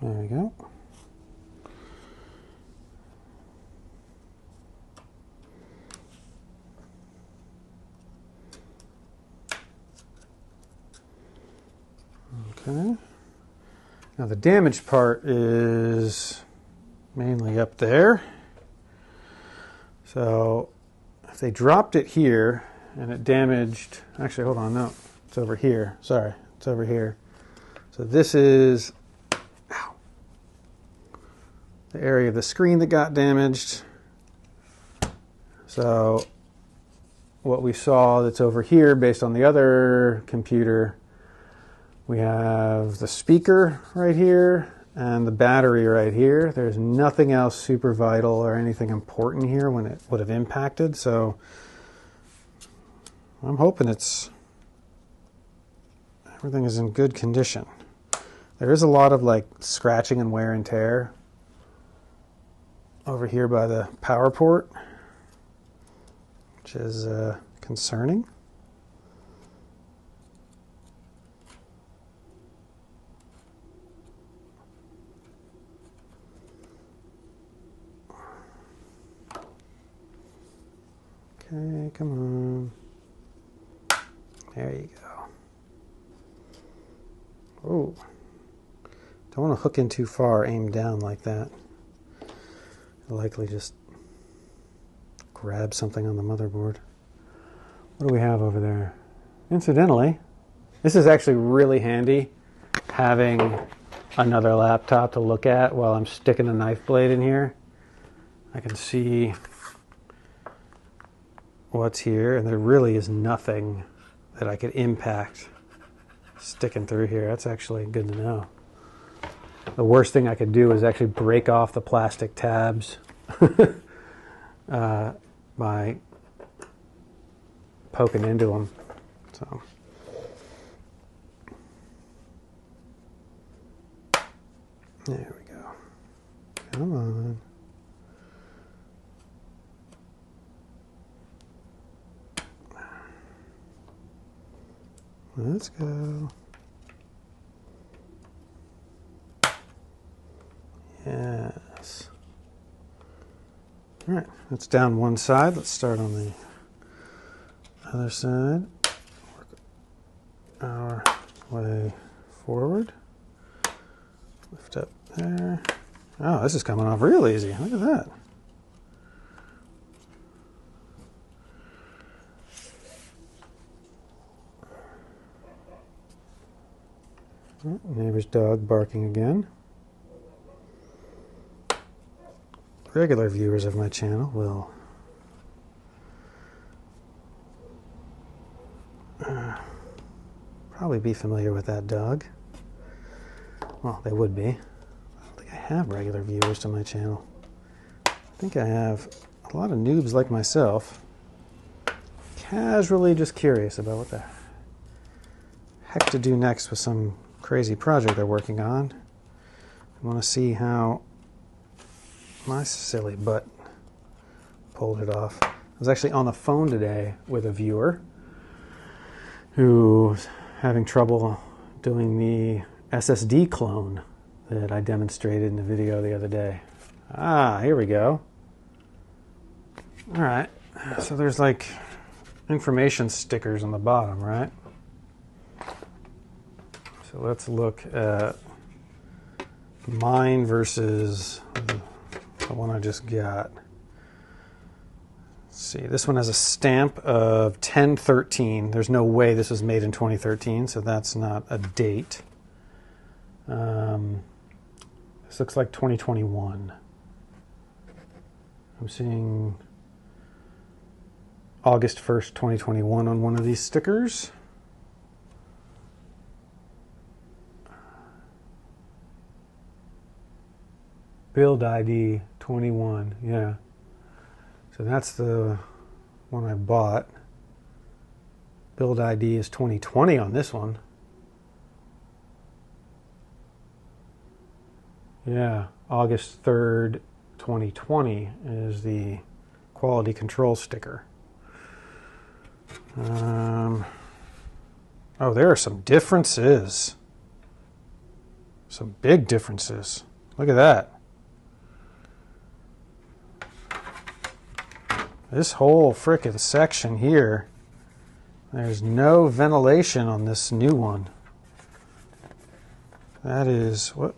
There we go. Okay. Now the damaged part is mainly up there. So if they dropped it here and it damaged, actually hold on, no, it's over here. Sorry, it's over here. So this is the area of the screen that got damaged. So what we saw that's over here based on the other computer, we have the speaker right here and the battery right here. There's nothing else super vital or anything important here when it would have impacted. So I'm hoping everything is in good condition. There is a lot of like scratching and wear and tear over here by the power port, which is concerning. Okay, come on. There you go. Oh, don't want to hook in too far, aim down like that. It'll likely just grab something on the motherboard. What do we have over there? Incidentally, this is actually really handy, having another laptop to look at while I'm sticking a knife blade in here. I can see what's here, and there really is nothing that I could impact sticking through here. That's actually good to know. The worst thing I could do is actually break off the plastic tabs by poking into them. So there we go. Come on. Let's go. Yes. All right, that's down one side. Let's start on the other side. Work our way forward. Lift up there. Oh, this is coming off real easy. Look at that. Oh, neighbor's dog barking again. Regular viewers of my channel will probably be familiar with that dog. Well, they would be. I don't think I have regular viewers to my channel. I think I have a lot of noobs like myself, casually just curious about what the heck to do next with some crazy project they're working on. I want to see how my silly butt pulled it off. I was actually on the phone today with a viewer who's having trouble doing the SSD clone that I demonstrated in the video the other day. Ah, here we go. All right, so there's like information stickers on the bottom, right? So let's look at mine versus the one I just got. Let's see, this one has a stamp of 1013. There's no way this was made in 2013, so that's not a date. This looks like 2021. I'm seeing August 1st, 2021 on one of these stickers. Build ID 21, yeah. So that's the one I bought. Build ID is 2020 on this one. Yeah, August 3rd, 2020 is the quality control sticker. Oh, there are some differences. Some big differences. Look at that. This whole frickin' section here, there's no ventilation on this new one. That is, what?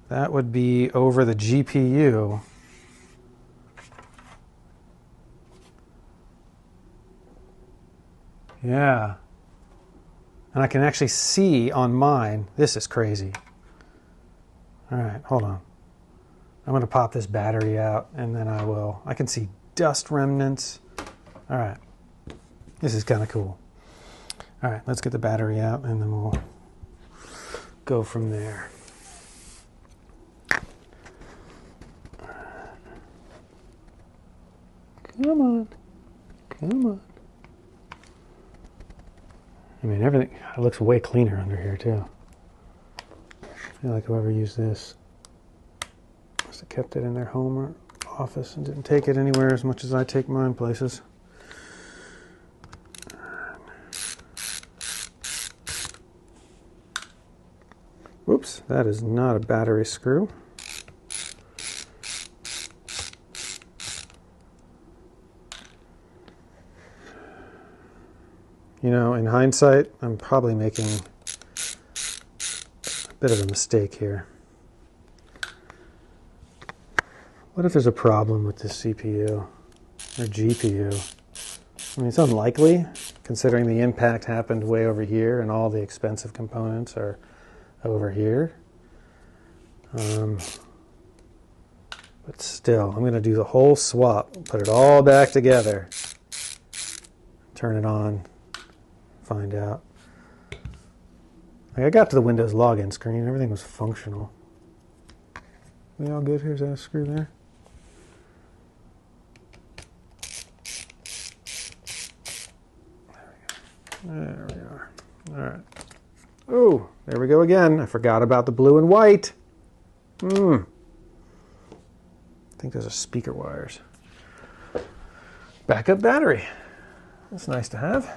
That would be over the GPU. Yeah. And I can actually see on mine. This is crazy. All right, hold on. I'm going to pop this battery out, and then I can see dust remnants. All right, this is kind of cool. All right, let's get the battery out and then we'll go from there. Come on, come on. I mean, everything, it looks way cleaner under here too. I feel like whoever used this must have kept it in their home or office and didn't take it anywhere as much as I take mine places. Whoops, that is not a battery screw. You know, in hindsight, I'm probably making a bit of a mistake here. What if there's a problem with this CPU or GPU? I mean, it's unlikely, considering the impact happened way over here and all the expensive components are over here. But still, I'm going to do the whole swap, put it all back together, turn it on, find out. Like, I got to the Windows login screen, everything was functional. We all good? Here's that screw there. There we are. All right. Oh, there we go again. I forgot about the blue and white. I think those are speaker wires. Backup battery. That's nice to have.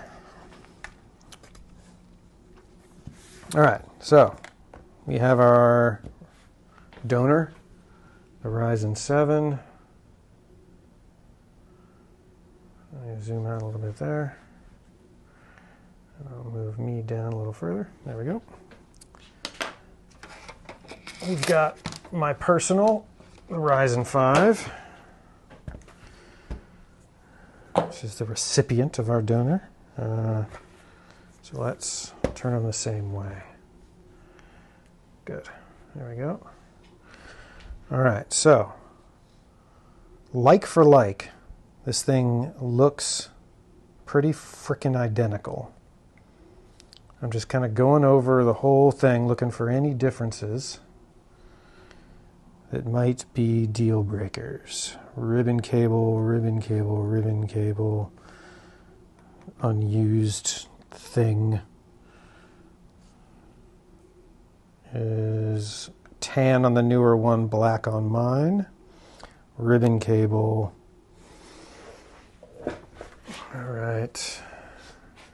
All right, so we have our donor, the Ryzen 7. Let me zoom out a little bit there. I'll move me down a little further. There we go. We've got my personal, the Ryzen 5, which is the recipient of our donor. So let's turn them the same way. Good. There we go. All right, so like for like, this thing looks pretty frickin' identical. I'm just kind of going over the whole thing, looking for any differences that might be deal breakers. Ribbon cable, ribbon cable, ribbon cable, unused thing is tan on the newer one, black on mine. Ribbon cable. All right.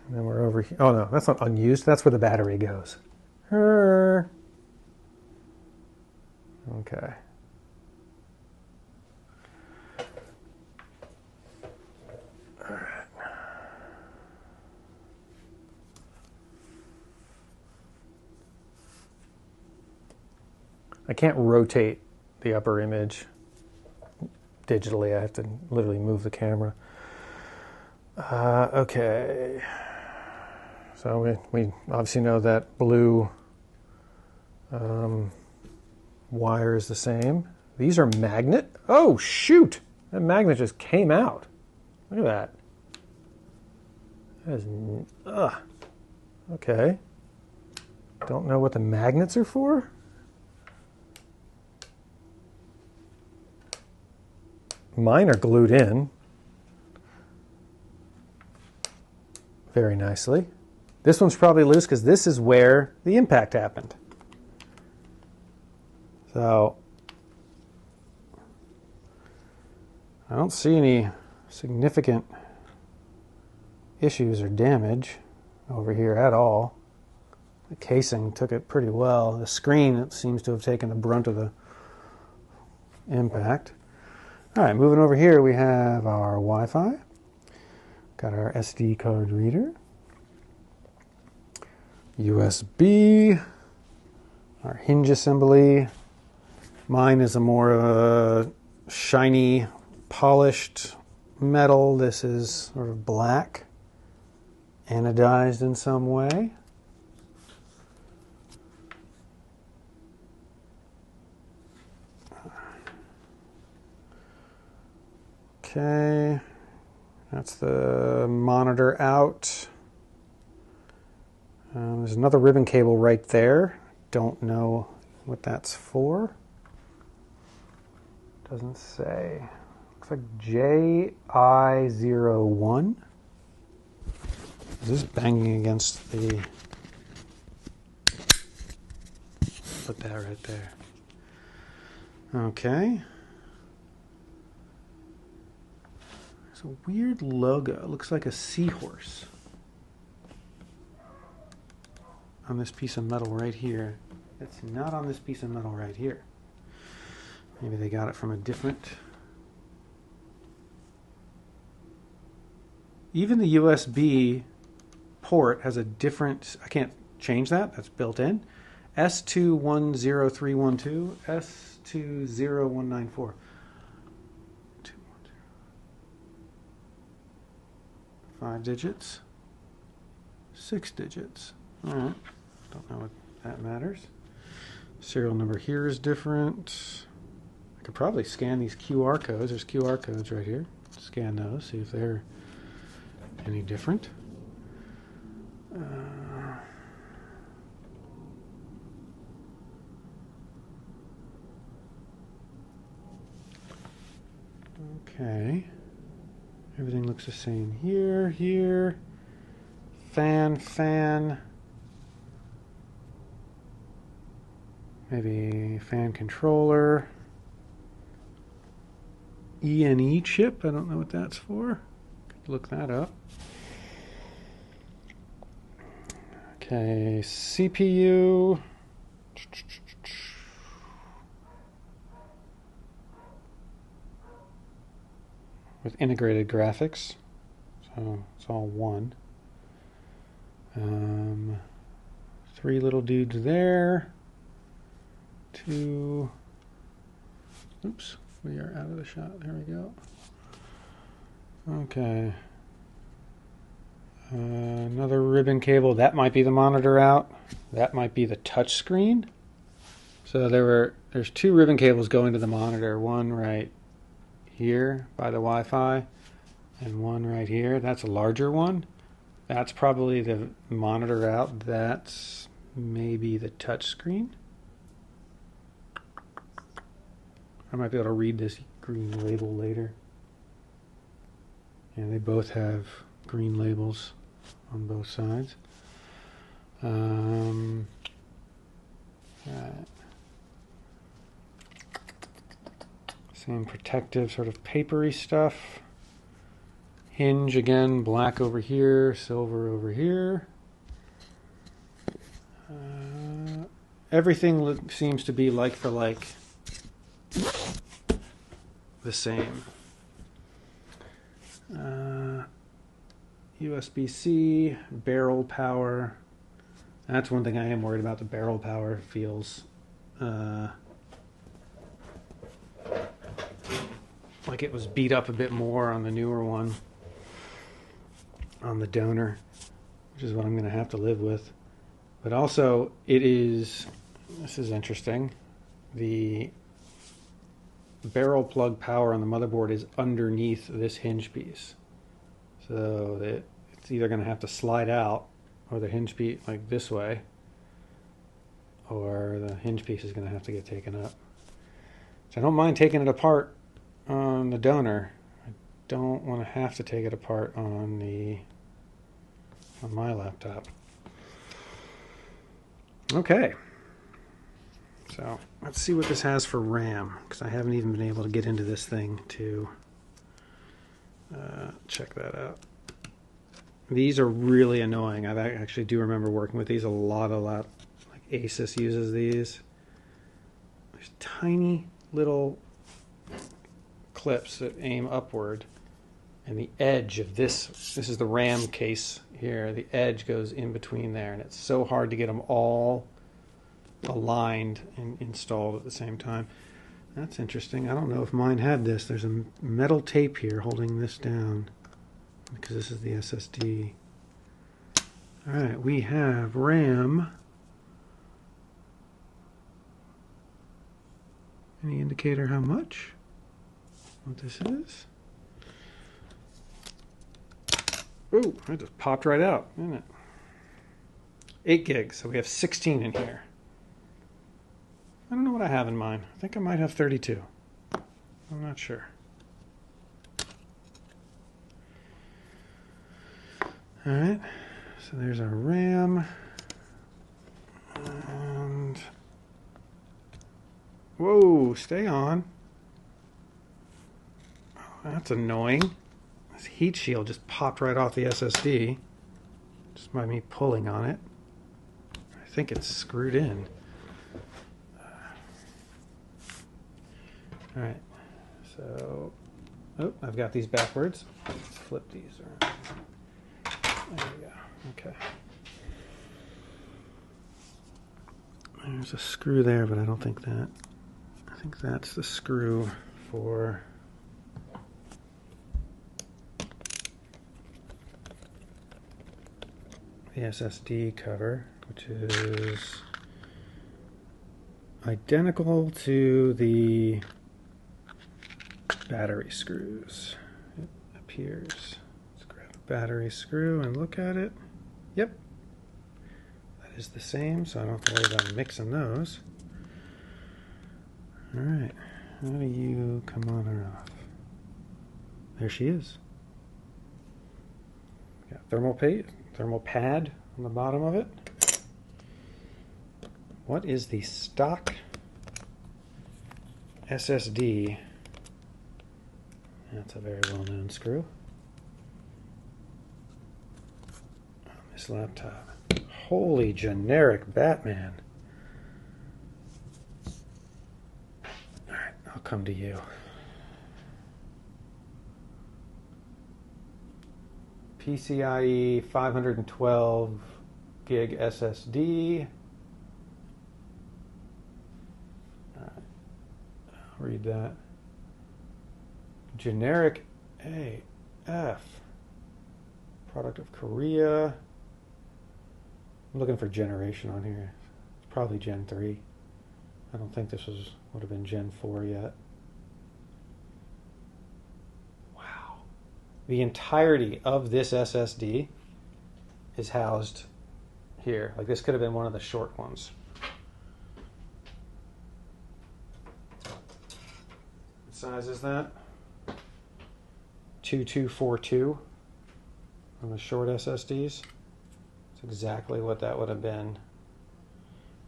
And then we're over here. Oh no, that's not unused. That's where the battery goes. Okay. All right. I can't rotate the upper image digitally. I have to literally move the camera. Okay. So we obviously know that blue wire is the same. These are magnet. Oh, shoot! That magnet just came out. Look at that. That is, okay. Don't know what the magnets are for. Mine are glued in very nicely. This one's probably loose because this is where the impact happened. So I don't see any significant issues or damage over here at all. The casing took it pretty well. The screen, it seems to have taken the brunt of the impact. All right, moving over here, we have our Wi-Fi. Got our SD card reader. USB. Our hinge assembly. Mine is a more shiny, polished metal. This is sort of black, anodized in some way. Okay, that's the monitor out. There's another ribbon cable right there. Don't know what that's for. Doesn't say. Looks like JI01. Is this banging against the... Put that right there. Okay. It's a weird logo. It looks like a seahorse on this piece of metal right here. It's not on this piece of metal right here. Maybe they got it from a different... Even the USB port has a different... I can't change that. That's built in. S210312, S20194. 5 digits, 6 digits. All right, don't know what that matters. Serial number here is different. I could probably scan these QR codes. There's QR codes right here. Scan those, see if they're any different. Okay. Everything looks the same here, here. Fan. Maybe fan controller. E&E chip, I don't know what that's for. Could look that up. Okay, CPU. With integrated graphics, so it's all one. 3 little dudes there. 2. Oops, we are out of the shot. There we go. Okay. Another ribbon cable. That might be the monitor out. That might be the touch screen. So there's 2 ribbon cables going to the monitor. One right here by the Wi-Fi and one right here. That's a larger one. That's probably the monitor out. That's maybe the touch screen. I might be able to read this green label later. Yeah, they both have green labels on both sides. Right. Same protective sort of papery stuff. Hinge again, black over here, silver over here. Everything seems to be like for like the same. USB-C, barrel power. That's one thing I am worried about. The barrel power feels like it was beat up a bit more on the newer one, on the donor, which is what I'm going to have to live with. But also, this is interesting, the barrel plug power on the motherboard is underneath this hinge piece. So it's either going to have to slide out, or the hinge piece, like this way, or the hinge piece is going to have to get taken up. So I don't mind taking it apart on the donor. I don't want to have to take it apart on my laptop. Okay. So let's see what this has for RAM, because I haven't even been able to get into this thing to check that out. These are really annoying. I actually do remember working with these a lot. Like Asus uses these. There's tiny little clips that aim upward, and the edge of this is the RAM case here, the edge goes in between there, and it's so hard to get them all aligned and installed at the same time. That's interesting. I don't know if mine had this. There's a metal tape here holding this down, because this is the SSD. Alright, we have RAM. Any indicator how much? What this is? Ooh, it just popped right out, didn't it? 8 gigs, so we have 16 in here. I don't know what I have in mind. I think I might have 32. I'm not sure. All right, so there's our RAM. And whoa, stay on. Oh, that's annoying. This heat shield just popped right off the SSD. Just by me pulling on it. I think it's screwed in. All right, so, oh, I've got these backwards. Let's flip these around. There we go, okay. There's a screw there, but I don't think that. I think that's the screw for the SSD cover, which is identical to the battery screws. It appears. Let's grab a battery screw and look at it. Yep. That is the same, so I don't have to worry about mixing those. Alright. How do you come on or off? There she is. Got thermal pad on the bottom of it. What is the stock SSD? That's a very well-known screw. On this laptop. Holy generic Batman. Alright, I'll come to you. PCIe 512 gig SSD. Alright, I'll read that. Generic AF. Product of Korea. I'm looking for generation on here. It's probably Gen 3. I don't think this would have been Gen 4 yet. Wow. The entirety of this SSD is housed here. Like this could have been one of the short ones. What size is that? 2242 on the short SSDs. It's exactly what that would have been.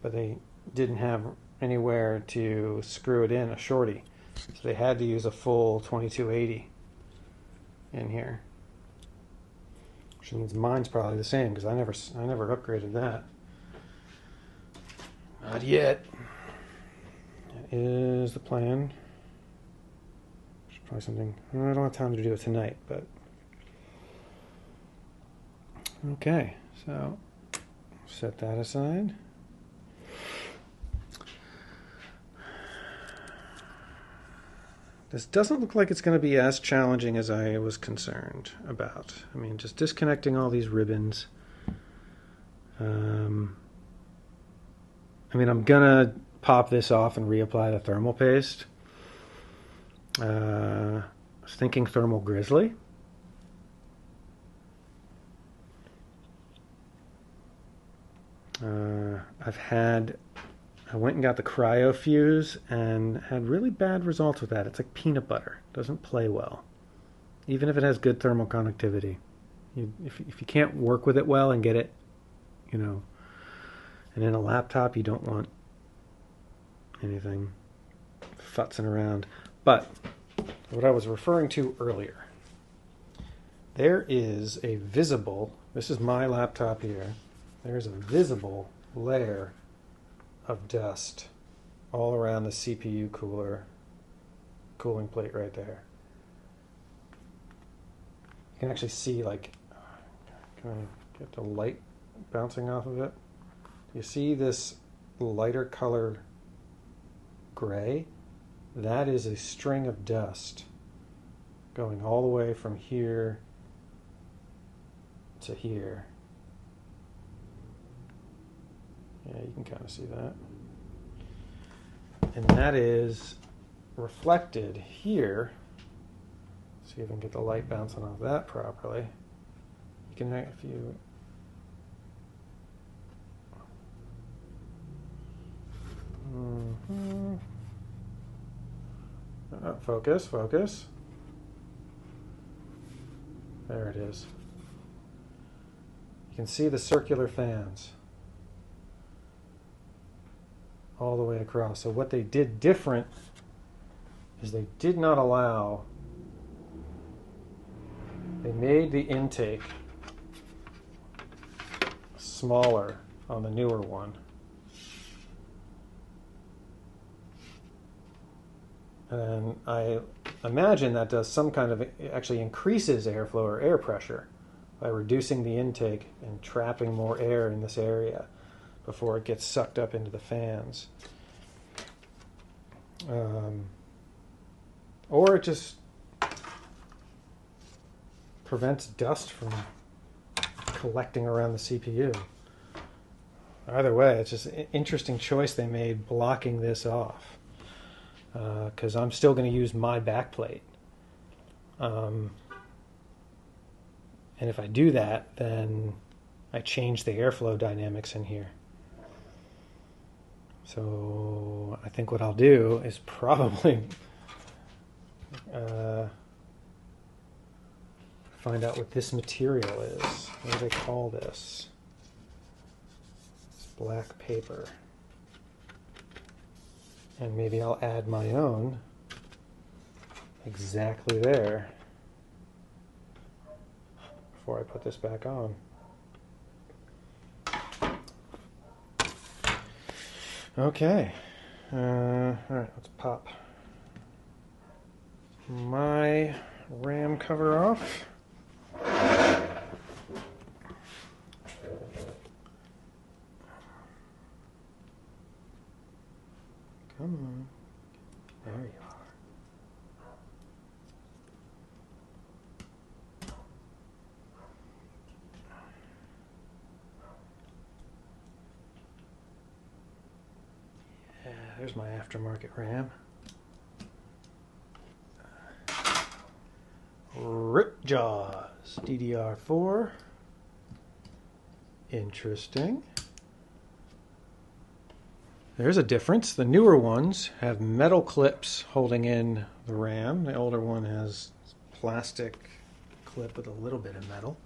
But they didn't have anywhere to screw it in, a shorty. So they had to use a full 2280 in here. Which means mine's probably the same because I never upgraded that. Not yet. That is the plan. Probably something, I don't have time to do it tonight, but okay, so set that aside. This doesn't look like it's going to be as challenging as I was concerned about. I mean, just disconnecting all these ribbons. I mean, I'm going to pop this off and reapply the thermal paste. I was thinking Thermal Grizzly. I went and got the Cryo Fuse and had really bad results with that. It's like peanut butter. It doesn't play well. Even if it has good thermal conductivity. If you can't work with it well and get it, you know, and in a laptop you don't want anything futzing around. But what I was referring to earlier, there is a visible, this is my laptop here, there's a visible layer of dust all around the CPU cooling plate right there. You can actually see, like, can I get the light bouncing off of it? You see this lighter color gray? That is a string of dust going all the way from here to here. Yeah, you can kind of see that. And that is reflected here. See if I can get the light bouncing off that properly. can, if you focus, focus. There it is. You can see the circular fans all the way across. So what they did different is they did not allow, they made the intake smaller on the newer one. And I imagine that does some kind of, actually increases airflow or air pressure by reducing the intake and trapping more air in this area before it gets sucked up into the fans. Or it just prevents dust from collecting around the CPU. Either way, it's just an interesting choice they made blocking this off. Because I'm still going to use my backplate. And if I do that, then I change the airflow dynamics in here. So I think what I'll do is probably find out what this material is. What do they call this? It's black paper. And maybe I'll add my own exactly there before I put this back on. Okay. All right, let's pop my RAM cover off. Come on. There you are. Yeah, there's my aftermarket RAM. Ripjaws DDR4. Interesting. There's a difference. The newer ones have metal clips holding in the RAM. The older one has plastic clip with a little bit of metal.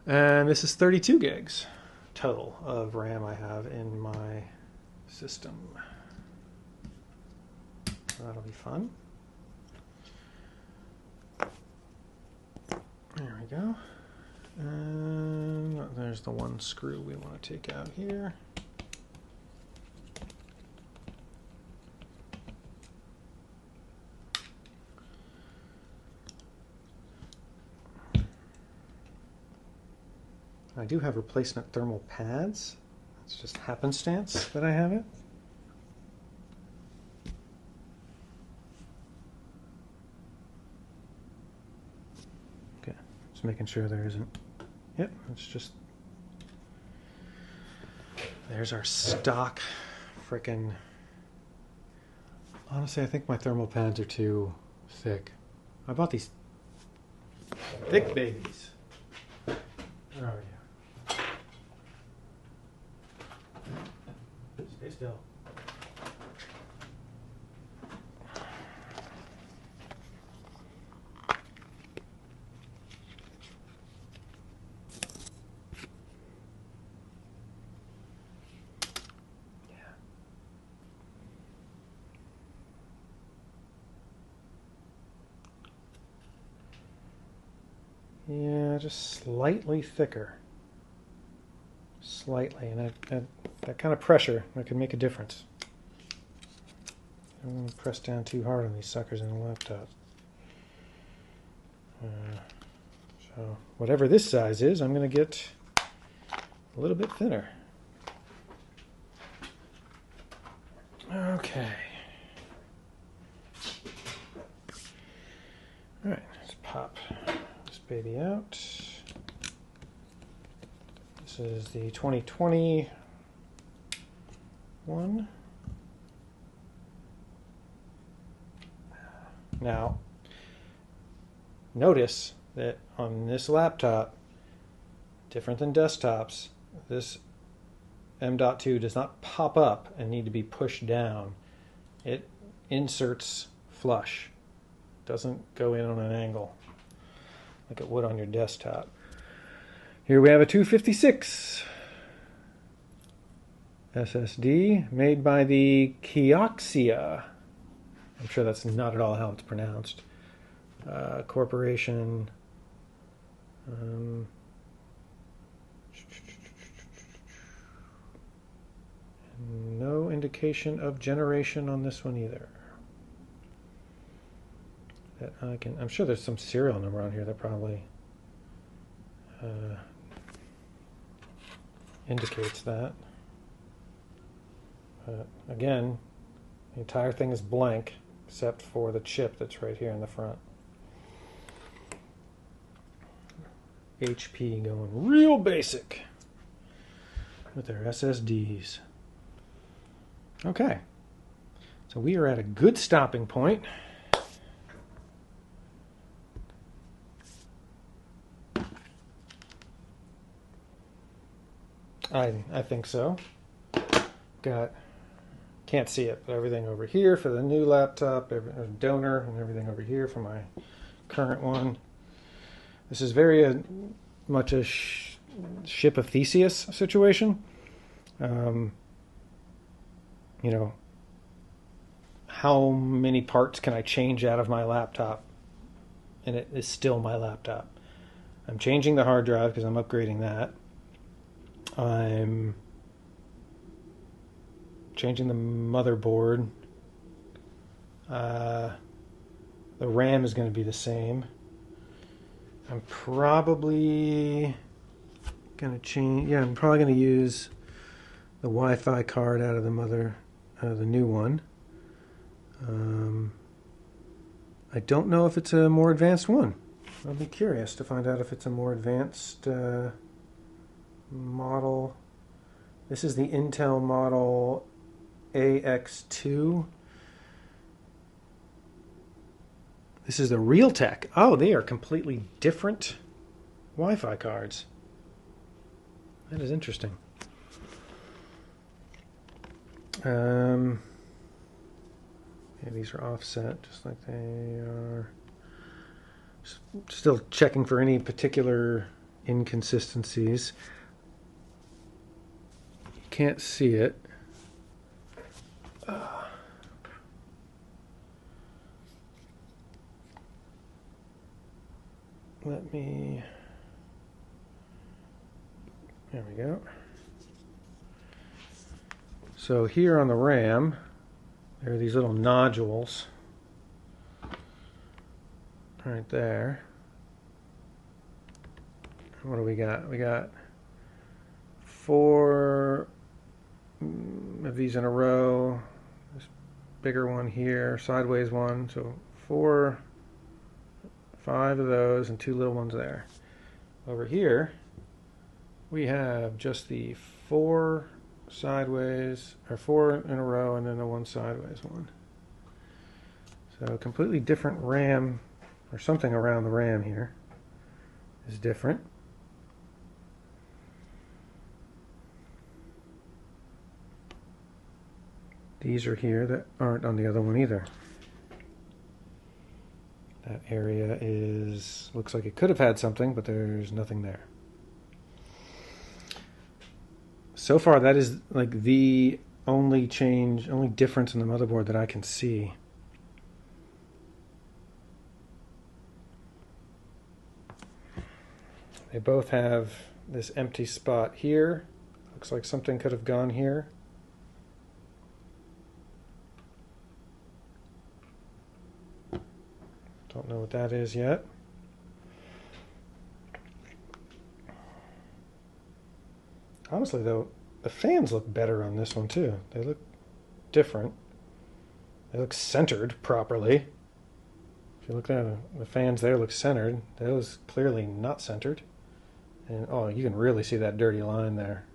And this is 32 gigs total of RAM I have in my system. So that'll be fun. There we go. And there's the one screw we want to take out here. I do have replacement thermal pads. It's just happenstance that I have it. Okay, just making sure there isn't. Yep, it's just. There's our stock frickin'. Honestly, I think my thermal pads are too thick. I bought these thick babies. Where are you? Stay still. Yeah, just slightly thicker. Slightly, and that kind of pressure, that could make a difference. I don't want to press down too hard on these suckers in the laptop. So whatever this size is, I'm going to get a little bit thinner. Okay. All right, let's pop this baby out. This is the 2020 one. Now, notice that on this laptop, different than desktops, this M.2 does not pop up and need to be pushed down. It inserts flush. Doesn't go in on an angle like it would on your desktop. Here we have a 256 SSD made by the Kioxia. I'm sure that's not at all how it's pronounced. Corporation. No indication of generation on this one either. That I'm sure there's some serial number on here that probably indicates that. Again, the entire thing is blank except for the chip that's right here in the front. HP going real basic with their SSDs. Okay, so we are at a good stopping point. I think so. Can't see it, but everything over here for the new laptop, donor, and everything over here for my current one. This is very much a ship of Theseus situation. You know, how many parts can I change out of my laptop and it is still my laptop? I'm changing the hard drive because I'm upgrading that. I'm changing the motherboard. The RAM is going to be the same. I'm probably going to change. Yeah, I'm probably going to use the Wi-Fi card out of the new one. I don't know if it's a more advanced one. I'll be curious to find out if it's a more advanced model. This is the Intel model AX2. This is the Realtek. Oh, they are completely different Wi-Fi cards. That is interesting. Yeah, these are offset just like they are. Still checking for any particular inconsistencies. You can't see it. There we go. So here on the RAM, there are these little nodules right there. What do we got? We got 4 of these in a row. This bigger one here, sideways one. So 5 of those and 2 little ones there. Over here, we have just the 4 sideways, or 4 in a row, and then the 1 sideways one. So completely different RAM, or something around the RAM here is different. These are here that aren't on the other one either. That area looks like it could have had something, but there's nothing there. So far, that is like the only difference in the motherboard that I can see. They both have this empty spot here. Looks like something could have gone here. Don't know what that is yet. Honestly, though, the fans look better on this one, too. They look different. They look centered properly. If you look at the fans there look centered. Those clearly not centered. And, oh, you can really see that dirty line there.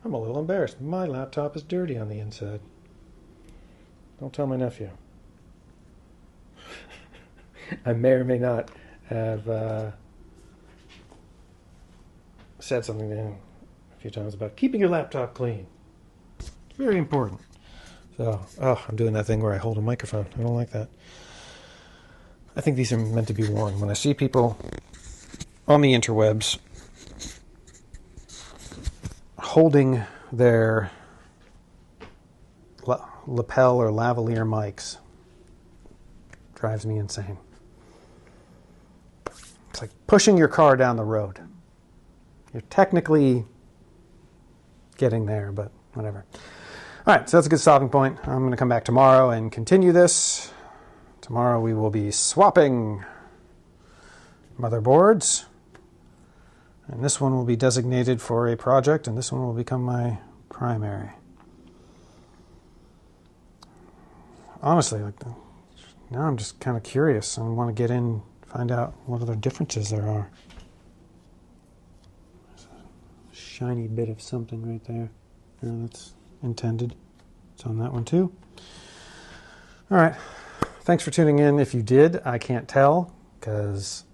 I'm a little embarrassed. My laptop is dirty on the inside. Don't tell my nephew. I may or may not have said something to him a few times about keeping your laptop clean. It's very important. So, I'm doing that thing where I hold a microphone. I don't like that. I think these are meant to be worn. When I see people on the interwebs holding their lapel or lavalier mics, drives me insane. It's like pushing your car down the road. You're technically getting there, but whatever. All right, so that's a good stopping point. I'm going to come back tomorrow and continue this. Tomorrow we will be swapping motherboards. And this one will be designated for a project, and this one will become my primary. Honestly, now I'm just kind of curious. I want to get in, find out what other differences there are. There's a shiny bit of something right there. Yeah, that's intended. It's on that one too. All right. Thanks for tuning in. If you did, I can't tell because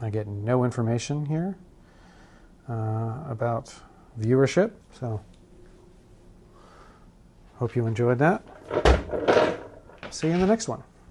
I get no information here about viewership. So hope you enjoyed that. See you in the next one.